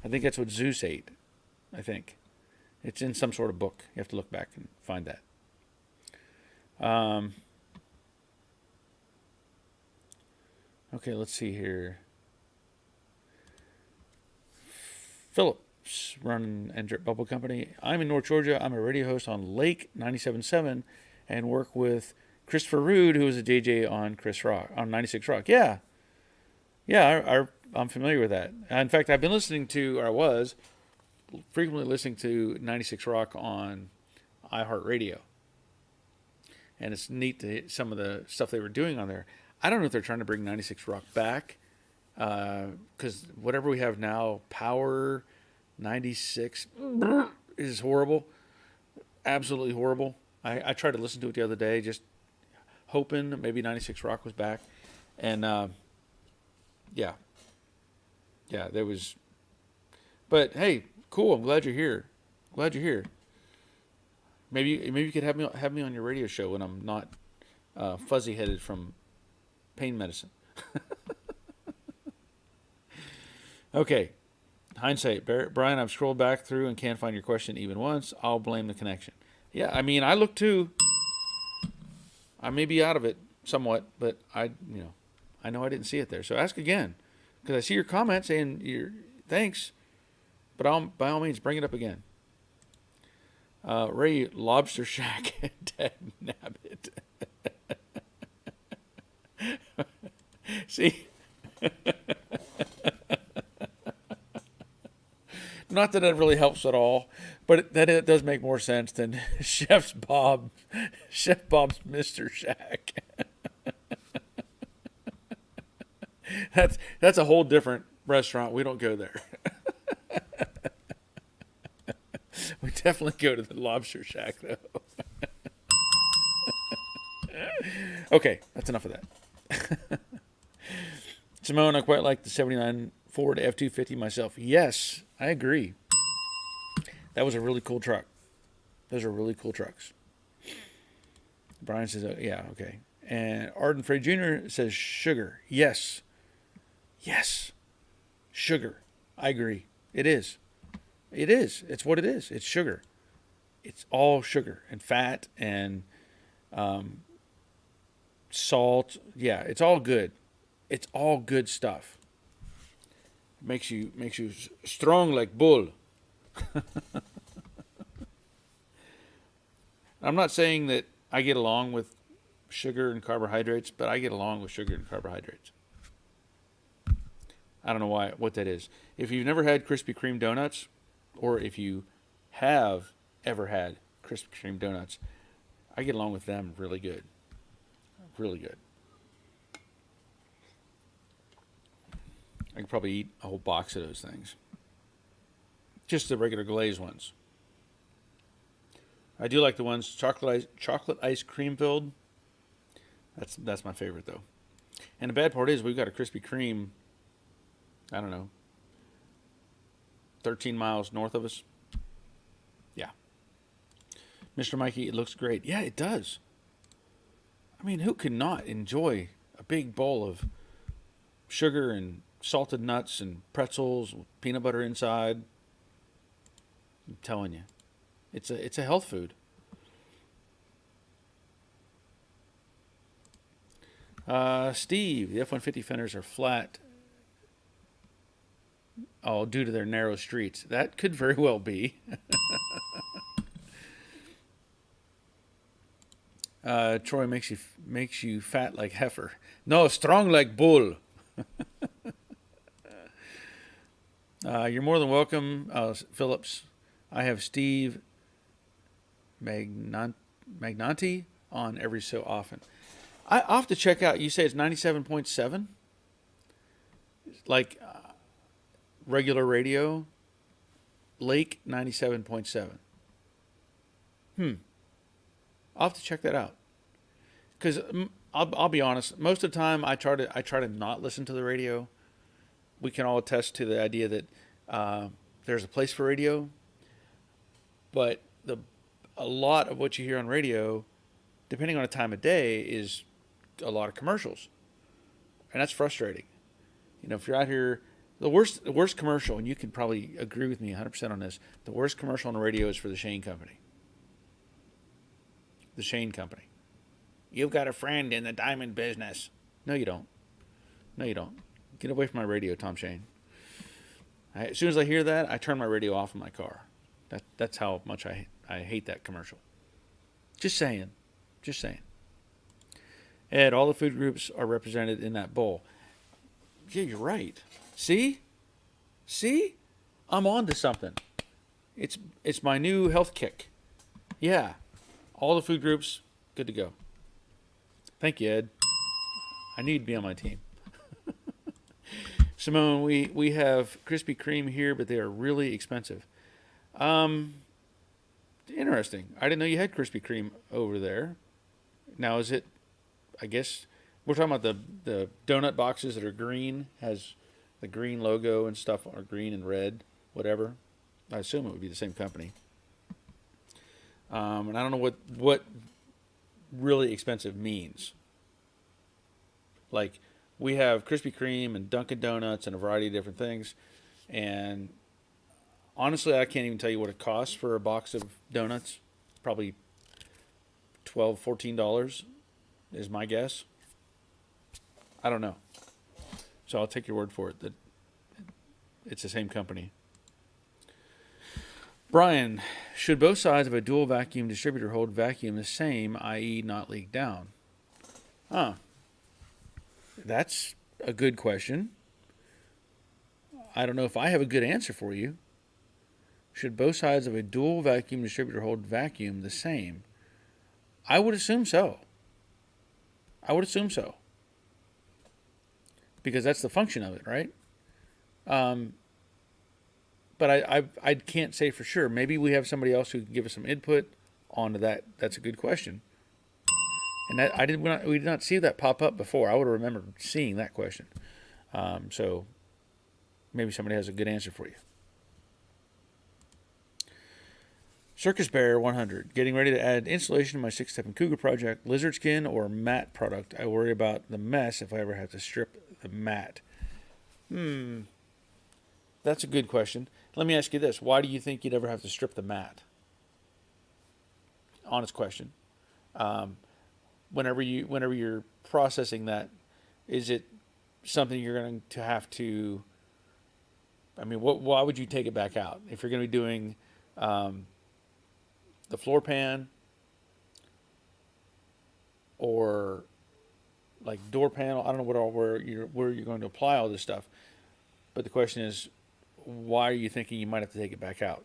Speaker 1: I think that's what Zeus ate. I think it's in some sort of book. You have to look back and find that. Okay, let's see here. Phillips, running and Drip Bubble Company. I'm in North Georgia. I'm a radio host on Lake 97.7 and work with Christopher Rude, who was a DJ on Chris Rock, on 96 Rock. Yeah, I'm familiar with that. In fact, I've been listening to, or I was frequently listening to 96 Rock on iHeartRadio. And it's neat to some of the stuff they were doing on there. I don't know if they're trying to bring 96 Rock back, because whatever we have now, Power 96 is horrible, absolutely horrible. I tried to listen to it the other day, just hoping maybe 96 Rock was back, and yeah, there was. But hey, cool. I'm glad you're here. Maybe you could have me on your radio show when I'm not fuzzy headed from pain medicine. Okay. Hindsight. Brian, I've scrolled back through and can't find your question even once. I'll blame the connection. Yeah, I mean, I look too. I may be out of it somewhat, but I know I didn't see it there. So ask again, because I see your comment saying thanks, but by all means, bring it up again. Ray, Lobster Shack, Dad Nabbit. See? Not that it really helps at all, but it does make more sense than Chef Bob's Mr. Shack. That's a whole different restaurant. We don't go there. We definitely go to the Lobster Shack, though. Okay, that's enough of that. Simone, I quite like the 79 Ford F-250 myself. Yes, I agree. That was a really cool truck. Those are really cool trucks. Brian says, oh, yeah, okay. And Arden Frey Jr. says sugar. Yes. Sugar. I agree. It is. It's what it is. It's sugar. It's all sugar and fat and salt. Yeah, it's all good. It's all good stuff. Makes you strong like bull. I'm not saying that I get along with sugar and carbohydrates, but I get along with sugar and carbohydrates. I don't know what that is. If you've never had Krispy Kreme donuts, or if you have ever had Krispy Kreme donuts, I get along with them really good. Really good. I could probably eat a whole box of those things. Just the regular glazed ones. I do like the ones chocolate ice cream filled. That's my favorite though. And the bad part is we've got a Krispy Kreme, I don't know, 13 miles north of us. Yeah. Mr. Mikey, it looks great. Yeah, it does. I mean, who could not enjoy a big bowl of sugar and salted nuts and pretzels with peanut butter inside? I'm telling you, it's a health food. Steve, the F-150 fenders are flat. Oh, due to their narrow streets. That could very well be. Troy makes you fat like heifer. No, strong like bull. You're more than welcome, Phillips. I have Steve Magnanti on every so often. I'll have to check out. You say it's 97.7? Like regular radio? Lake 97.7. I'll have to check that out. Because I'll be honest, most of the time I try to not listen to the radio. We can all attest to the idea that there's a place for radio, but a lot of what you hear on radio, depending on the time of day, is a lot of commercials, and that's frustrating. You know, if you're out here, the worst commercial, and you can probably agree with me 100% on this, the worst commercial on the radio is for the Shane Company. The Shane Company. You've got a friend in the diamond business. No, you don't. No, you don't. Get away from my radio, Tom Shane. As soon as I hear that, I turn my radio off in my car. That's how much I hate that commercial. Just saying. Just saying. Ed, all the food groups are represented in that bowl. Yeah, you're right. See? I'm on to something. It's my new health kick. Yeah. All the food groups, good to go. Thank you, Ed. I need to be on my team. Simone, we have Krispy Kreme here, but they are really expensive. Interesting. I didn't know you had Krispy Kreme over there. Now, is it, I guess, we're talking about the donut boxes that are green, has the green logo and stuff, or green and red, whatever. I assume it would be the same company. And I don't know what really expensive means. Like, we have Krispy Kreme and Dunkin' Donuts and a variety of different things. And honestly, I can't even tell you what it costs for a box of donuts. Probably $12, $14 is my guess. I don't know. So I'll take your word for it that it's the same company. Brian, should both sides of a dual vacuum distributor hold vacuum the same, i.e. not leak down? That's a good question. I don't know if I have a good answer for you. Should both sides of a dual vacuum distributor hold vacuum the same? I would assume so. Because that's the function of it, right? But I can't say for sure. Maybe we have somebody else who can give us some input onto that. That's a good question. And we did not see that pop up before. I would have remembered seeing that question. So maybe somebody has a good answer for you. Circus Bear 100. Getting ready to add insulation to my 6-step Cougar project. Lizard skin or matte product. I worry about the mess if I ever have to strip the matte. That's a good question. Let me ask you this. Why do you think you'd ever have to strip the matte? Honest question. Whenever you're processing that, is it something you're going to have to I mean, why would you take it back out if you're going to be doing the floor pan or like door panel? I don't know where you're going to apply all this stuff, but the question is, why are you thinking you might have to take it back out?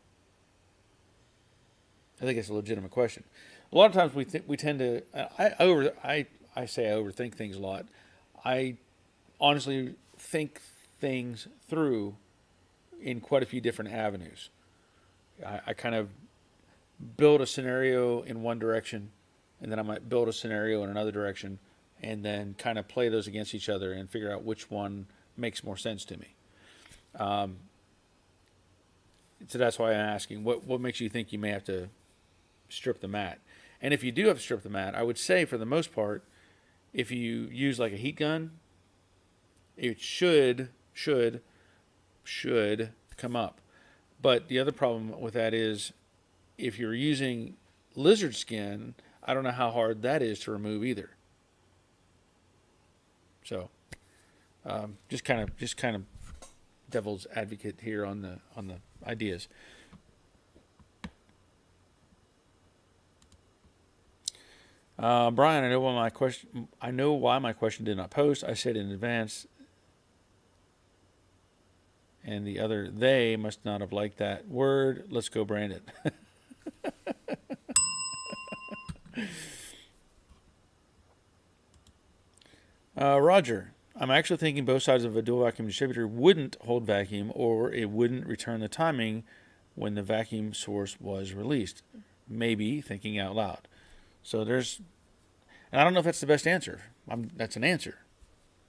Speaker 1: I think it's a legitimate question. A lot of times we tend to I say I overthink things a lot. I honestly think things through in quite a few different avenues. I kind of build a scenario in one direction, and then I might build a scenario in another direction, and then kind of play those against each other and figure out which one makes more sense to me. So that's why I'm asking, what makes you think you may have to strip the mat? And if you do have to strip the mat, I would say for the most part, if you use like a heat gun, it should come up. But the other problem with that is if you're using lizard skin, I don't know how hard that is to remove either. So just kind of devil's advocate here on the ideas. Brian, I know why my question did not post. I said in advance, and the other they must not have liked that word. Let's go, Brandon. Roger, I'm actually thinking both sides of a dual vacuum distributor wouldn't hold vacuum, or it wouldn't return the timing when the vacuum source was released. Maybe thinking out loud. So and I don't know if that's the best answer. That's an answer,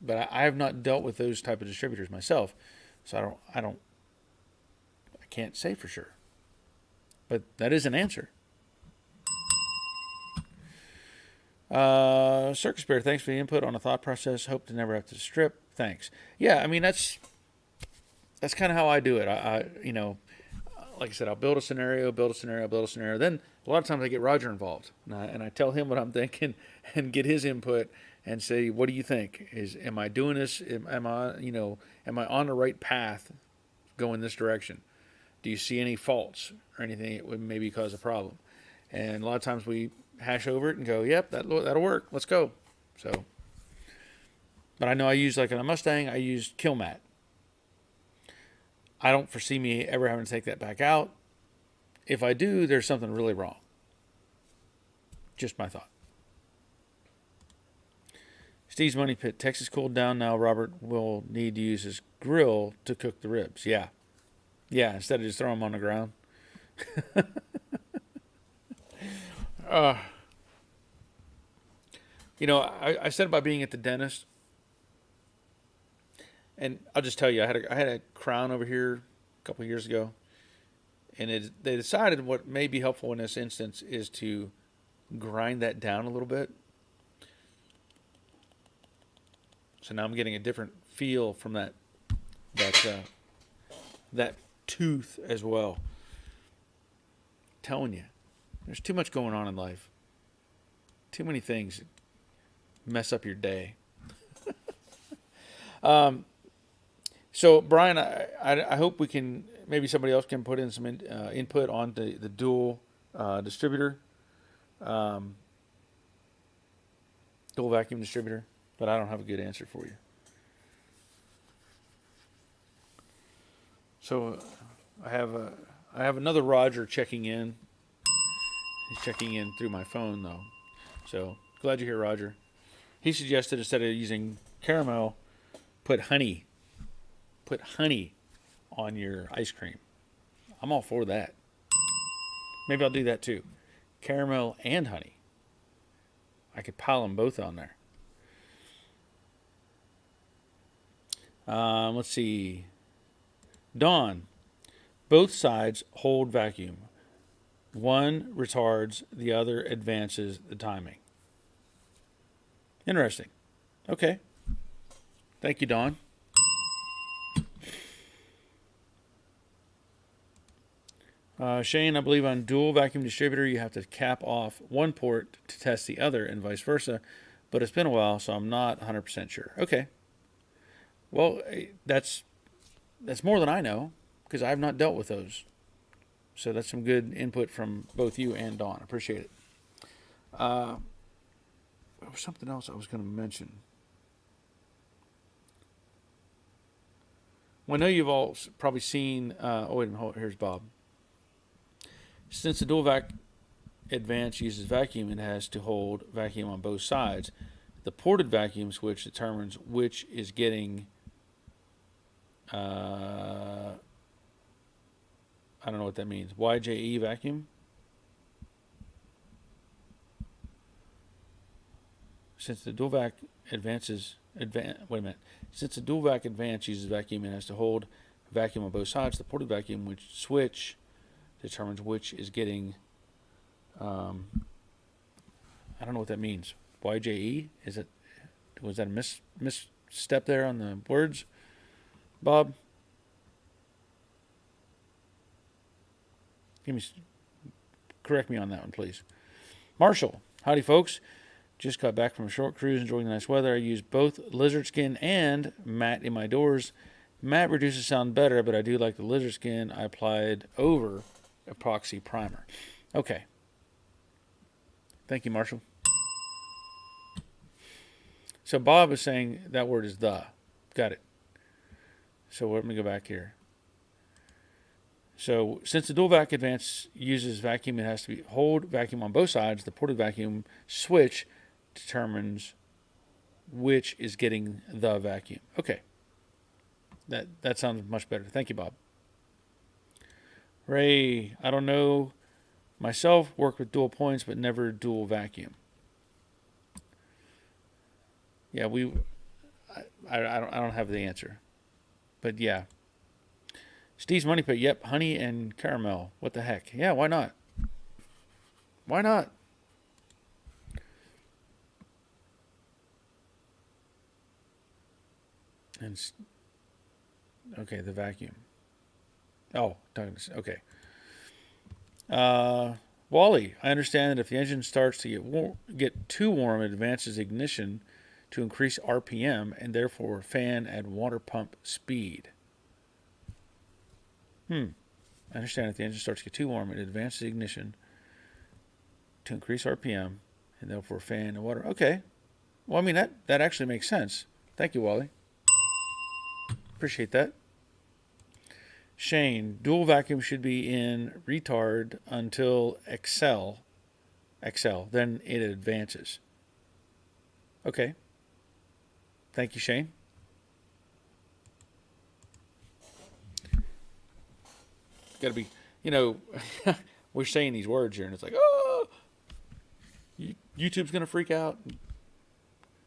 Speaker 1: but I have not dealt with those type of distributors myself, so I can't say for sure. But that is an answer. Circus Bear, thanks for the input on a thought process. Hope to never have to strip. Thanks. Yeah, I mean that's kind of how I do it. I like I said, I'll build a scenario. Then a lot of times I get Roger involved, and I tell him what I'm thinking and get his input and say, what do you think? Am I doing this? Am I on the right path going this direction? Do you see any faults or anything that would maybe cause a problem? And a lot of times we hash over it and go, yep, that'll work. Let's go. So, but I know I use, like on a Mustang, I use kill mat. I don't foresee me ever having to take that back out. If I do, there's something really wrong. Just my thought. Steve's Money Pit. Texas cooled down now. Robert will need to use his grill to cook the ribs. Yeah. Yeah, instead of just throwing them on the ground. I said about being at the dentist. And I'll just tell you, I had a crown over here a couple of years ago. And they decided what may be helpful in this instance is to grind that down a little bit. So now I'm getting a different feel from that tooth as well. I'm telling you, there's too much going on in life. Too many things mess up your day. So Brian, I hope we can, maybe somebody else can put in some input on the dual distributor, dual vacuum distributor, but I don't have a good answer for you. So I have another Roger checking in. He's checking in through my phone though. So glad you're here, Roger. He suggested instead of using caramel, put honey on your ice cream. I'm all for that. Maybe I'll do that too. Caramel and honey. I could pile them both on there. Let's see. Dawn. Both sides hold vacuum. One retards, the other advances the timing. Interesting. Okay. Thank you, Dawn. Shane, I believe on dual vacuum distributor, you have to cap off one port to test the other and vice versa. But it's been a while, so I'm not 100% sure. Okay. Well, that's that's more than I know because I have not dealt with those. So that's some good input from both you and Dawn. I appreciate it. There was something else I was going to mention. Well, I know you've all probably seen. Oh wait a minute, here's Bob. Since the dual vac Advance uses vacuum, it has to hold vacuum on both sides. The ported vacuum switch determines which is getting. I don't know what that means. YJE vacuum. Since the dual vac advances, wait a minute. Since the dual vac Advance uses vacuum and has to hold vacuum on both sides, the ported vacuum which switch determines which is getting. I don't know what that means. YJE? Is it? Was that a misstep there on the words, Bob? Correct me on that one, please. Marshall, howdy, folks. Just got back from a short cruise, enjoying the nice weather. I used both lizard skin and matte in my doors. Matte reduces sound better, but I do like the lizard skin I applied over epoxy primer. Okay. Thank you, Marshall. So Bob is saying that word is the. Got it. So let me go back here. So since the dual vac Advance uses vacuum, it has to hold vacuum on both sides. The ported vacuum switch determines which is getting the vacuum. Okay. That sounds much better. Thank you, Bob. Ray, I don't know. Myself, work with dual points, but never dual vacuum. Yeah, I don't have the answer. But yeah. Steve's Money Pit, yep, honey and caramel. What the heck? Yeah, why not? Why not? And okay, the vacuum. Oh, okay. Wally, I understand that if the engine starts to get too warm, it advances ignition to increase RPM and therefore fan and water pump speed. I understand if the engine starts to get too warm, it advances ignition to increase RPM and therefore fan and water. Okay. Well, I mean, that actually makes sense. Thank you, Wally. Appreciate that. Shane, dual vacuum should be in retard until Excel, then it advances. Okay. Thank you, Shane. Got to be, we're saying these words here, and it's like, oh, YouTube's going to freak out.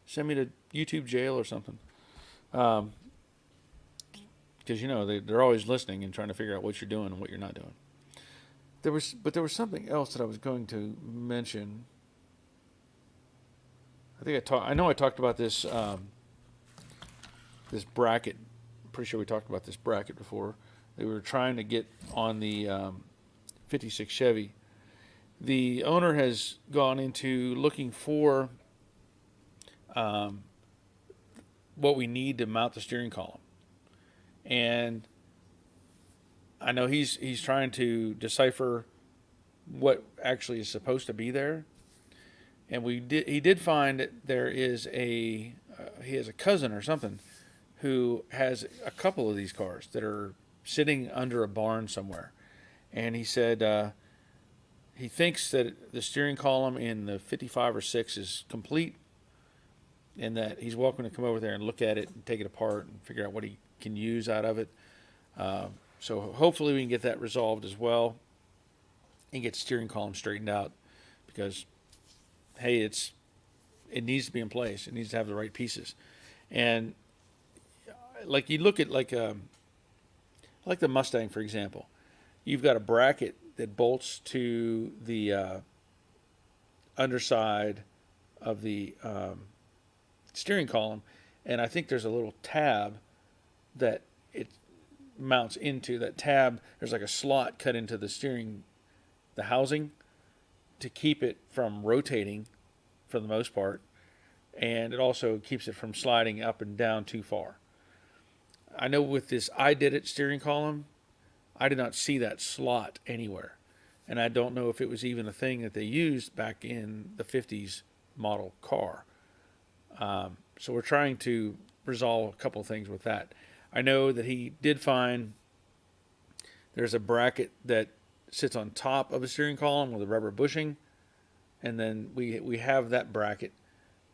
Speaker 1: Send me to YouTube jail or something. Because, they're always listening and trying to figure out what you're doing and what you're not doing. There was something else that I was going to mention. I know I talked about this, this bracket. I'm pretty sure we talked about this bracket before. They were trying to get on the 56 Chevy. The owner has gone into looking for what we need to mount the steering column. And I know he's trying to decipher what actually is supposed to be there. And he did find that there is he has a cousin or something who has a couple of these cars that are sitting under a barn somewhere. And he said he thinks that the steering column in the 55 or 6 is complete, and that he's welcome to come over there and look at it and take it apart and figure out what he can use out of it. So hopefully we can get that resolved as well and get the steering column straightened out, because hey, it needs to be in place. It needs to have the right pieces. And like you look at like the Mustang, for example, you've got a bracket that bolts to the underside of the steering column, and I think there's a little tab that it mounts into. That tab, there's like a slot cut into the housing to keep it from rotating for the most part, and it also keeps it from sliding up and down too far. I know with this I Did It steering column, I did not see that slot anywhere. And I don't know if it was even a thing that they used back in the 50s model car. So we're trying to resolve a couple of things with that. I know that he did find there's a bracket that sits on top of a steering column with a rubber bushing, and then we have that bracket,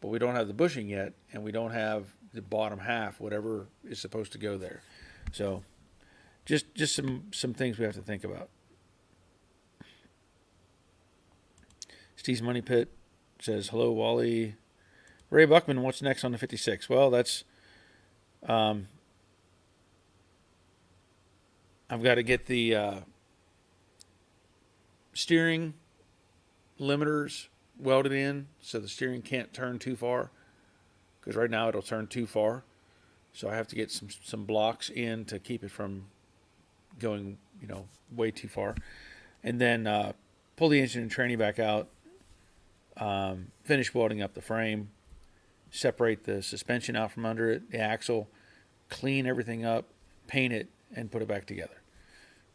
Speaker 1: but we don't have the bushing yet, and we don't have the bottom half, whatever is supposed to go there. So just some things we have to think about. Steve's Money Pit says, hello, Wally. Ray Buckman, what's next on the 56? Well, that's I've got to get the steering limiters welded in so the steering can't turn too far, because right now it'll turn too far. So I have to get some blocks in to keep it from going, way too far. And then pull the engine and tranny back out, finish welding up the frame, separate the suspension out from under it, the axle, clean everything up, paint it, and put it back together.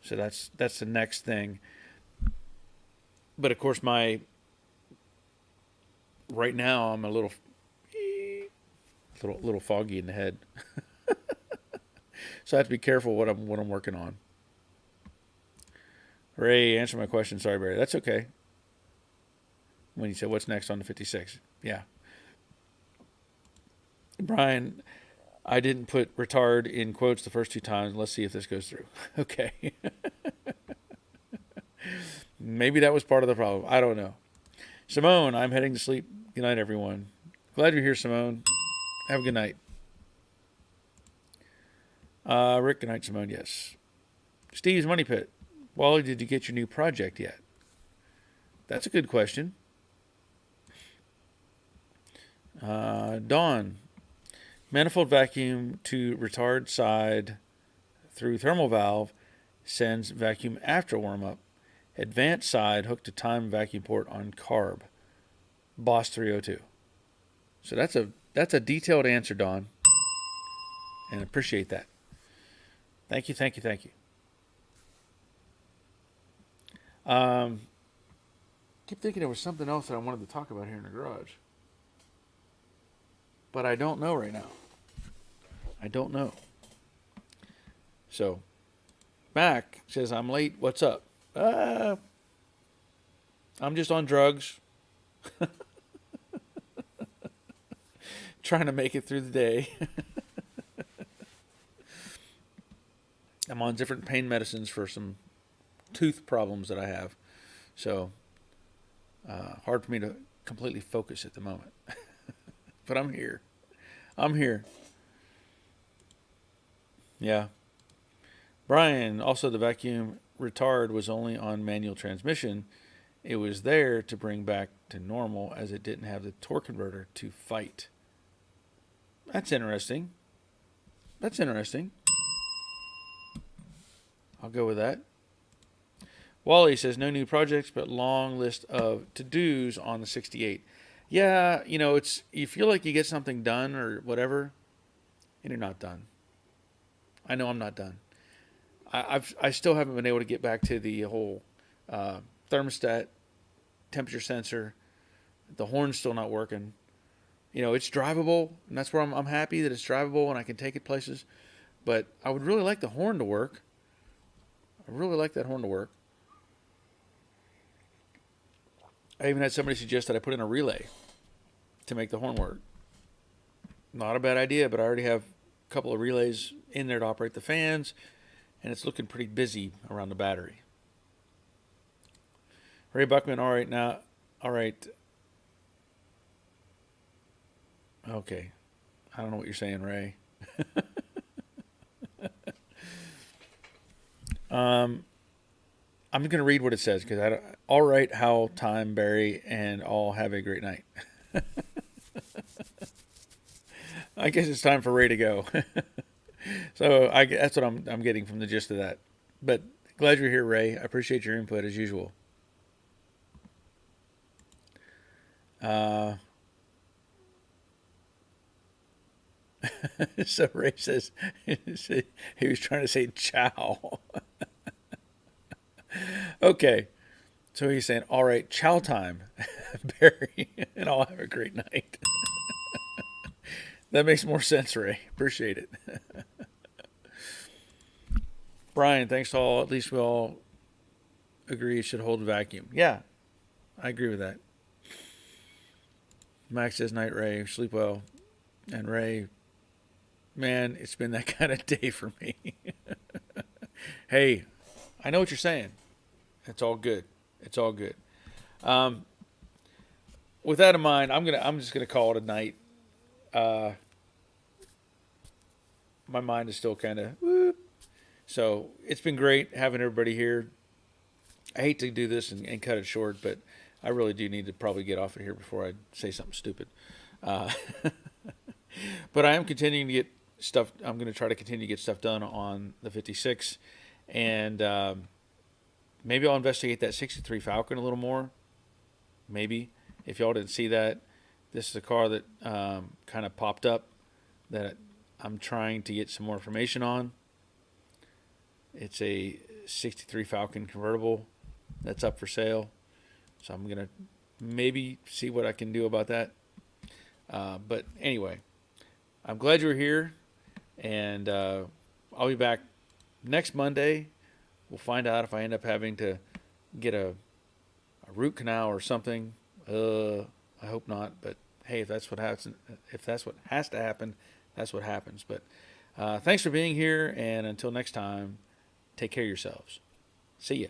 Speaker 1: So that's the next thing. But of course, right now I'm a little foggy in the head. So I have to be careful what I'm working on. Ray, answer my question. Sorry, Barry. That's okay. When you said what's next on the 56, yeah. Brian, I didn't put retard in quotes the first two times. Let's see if this goes through. Okay. Maybe that was part of the problem. I don't know. Simone, I'm heading to sleep. Good night, everyone. Glad you're here, Simone. Have a good night. Rick, good night, Simone. Yes. Steve's Money Pit. Wally, did you get your new project yet? That's a good question. Dawn, manifold vacuum to retard side through thermal valve sends vacuum after warm up. Advanced side hooked to time vacuum port on carb. Boss 302. So that's a detailed answer, Dawn, and appreciate that. Thank you. Keep thinking there was something else that I wanted to talk about here in the garage, but I don't know right now. I don't know. So, Mac says, I'm late. What's up? I'm just on drugs. Trying to make it through the day. I'm on different pain medicines for some tooth problems that I have. So, hard for me to completely focus at the moment. But I'm here. Yeah. Brian, also the vacuum retard was only on manual transmission. It was there to bring back to normal as it didn't have the torque converter to fight. That's interesting. I'll go with that. Wally says, no new projects, but long list of to-dos on the 68. Yeah, you feel like you get something done or whatever, and you're not done. I know I'm not done. I still haven't been able to get back to the whole thermostat, temperature sensor. The horn's still not working. It's drivable, and that's where I'm happy that it's drivable and I can take it places. But I would really like the horn to work. I really like that horn to work. I even had somebody suggest that I put in a relay to make the horn work. Not a bad idea, but I already have a couple of relays in there to operate the fans, and it's looking pretty busy around the battery. Ray Buckman, all right. Okay. I don't know what you're saying, Ray. I'm going to read what it says because all right, Hal, Time, Barry, and all have a great night. I guess it's time for Ray to go. So that's what I'm getting from the gist of that. But glad you're here, Ray. I appreciate your input as usual. So Ray says he was trying to say ciao. Okay. So he's saying, all right, chow time, Barry, and I'll have a great night. That makes more sense, Ray. Appreciate it. Brian, thanks to all. At least we all agree it should hold a vacuum. Yeah, I agree with that. Max says, night, Ray. Sleep well. And Ray, man, it's been that kind of day for me. Hey, I know what you're saying. It's all good. It's all good. With that in mind, I'm just gonna call it a night. My mind is still kind of so it's been great having everybody here. I hate to do this and cut it short, but I really do need to probably get off of here before I say something stupid. Uh, but I am continuing to get stuff. I'm going to try to continue to get stuff done on the 56, and maybe I'll investigate that 63 Falcon a little more. Maybe if y'all didn't see that, this is a car that kind of popped up that I'm trying to get some more information on. It's a 63 Falcon convertible that's up for sale. So I'm going to maybe see what I can do about that. But anyway, I'm glad you were here. And I'll be back next Monday. We'll find out if I end up having to get a root canal or something. I hope not. But hey, if that's what happens, if that's what has to happen, that's what happens. But thanks for being here. And until next time, take care of yourselves. See ya.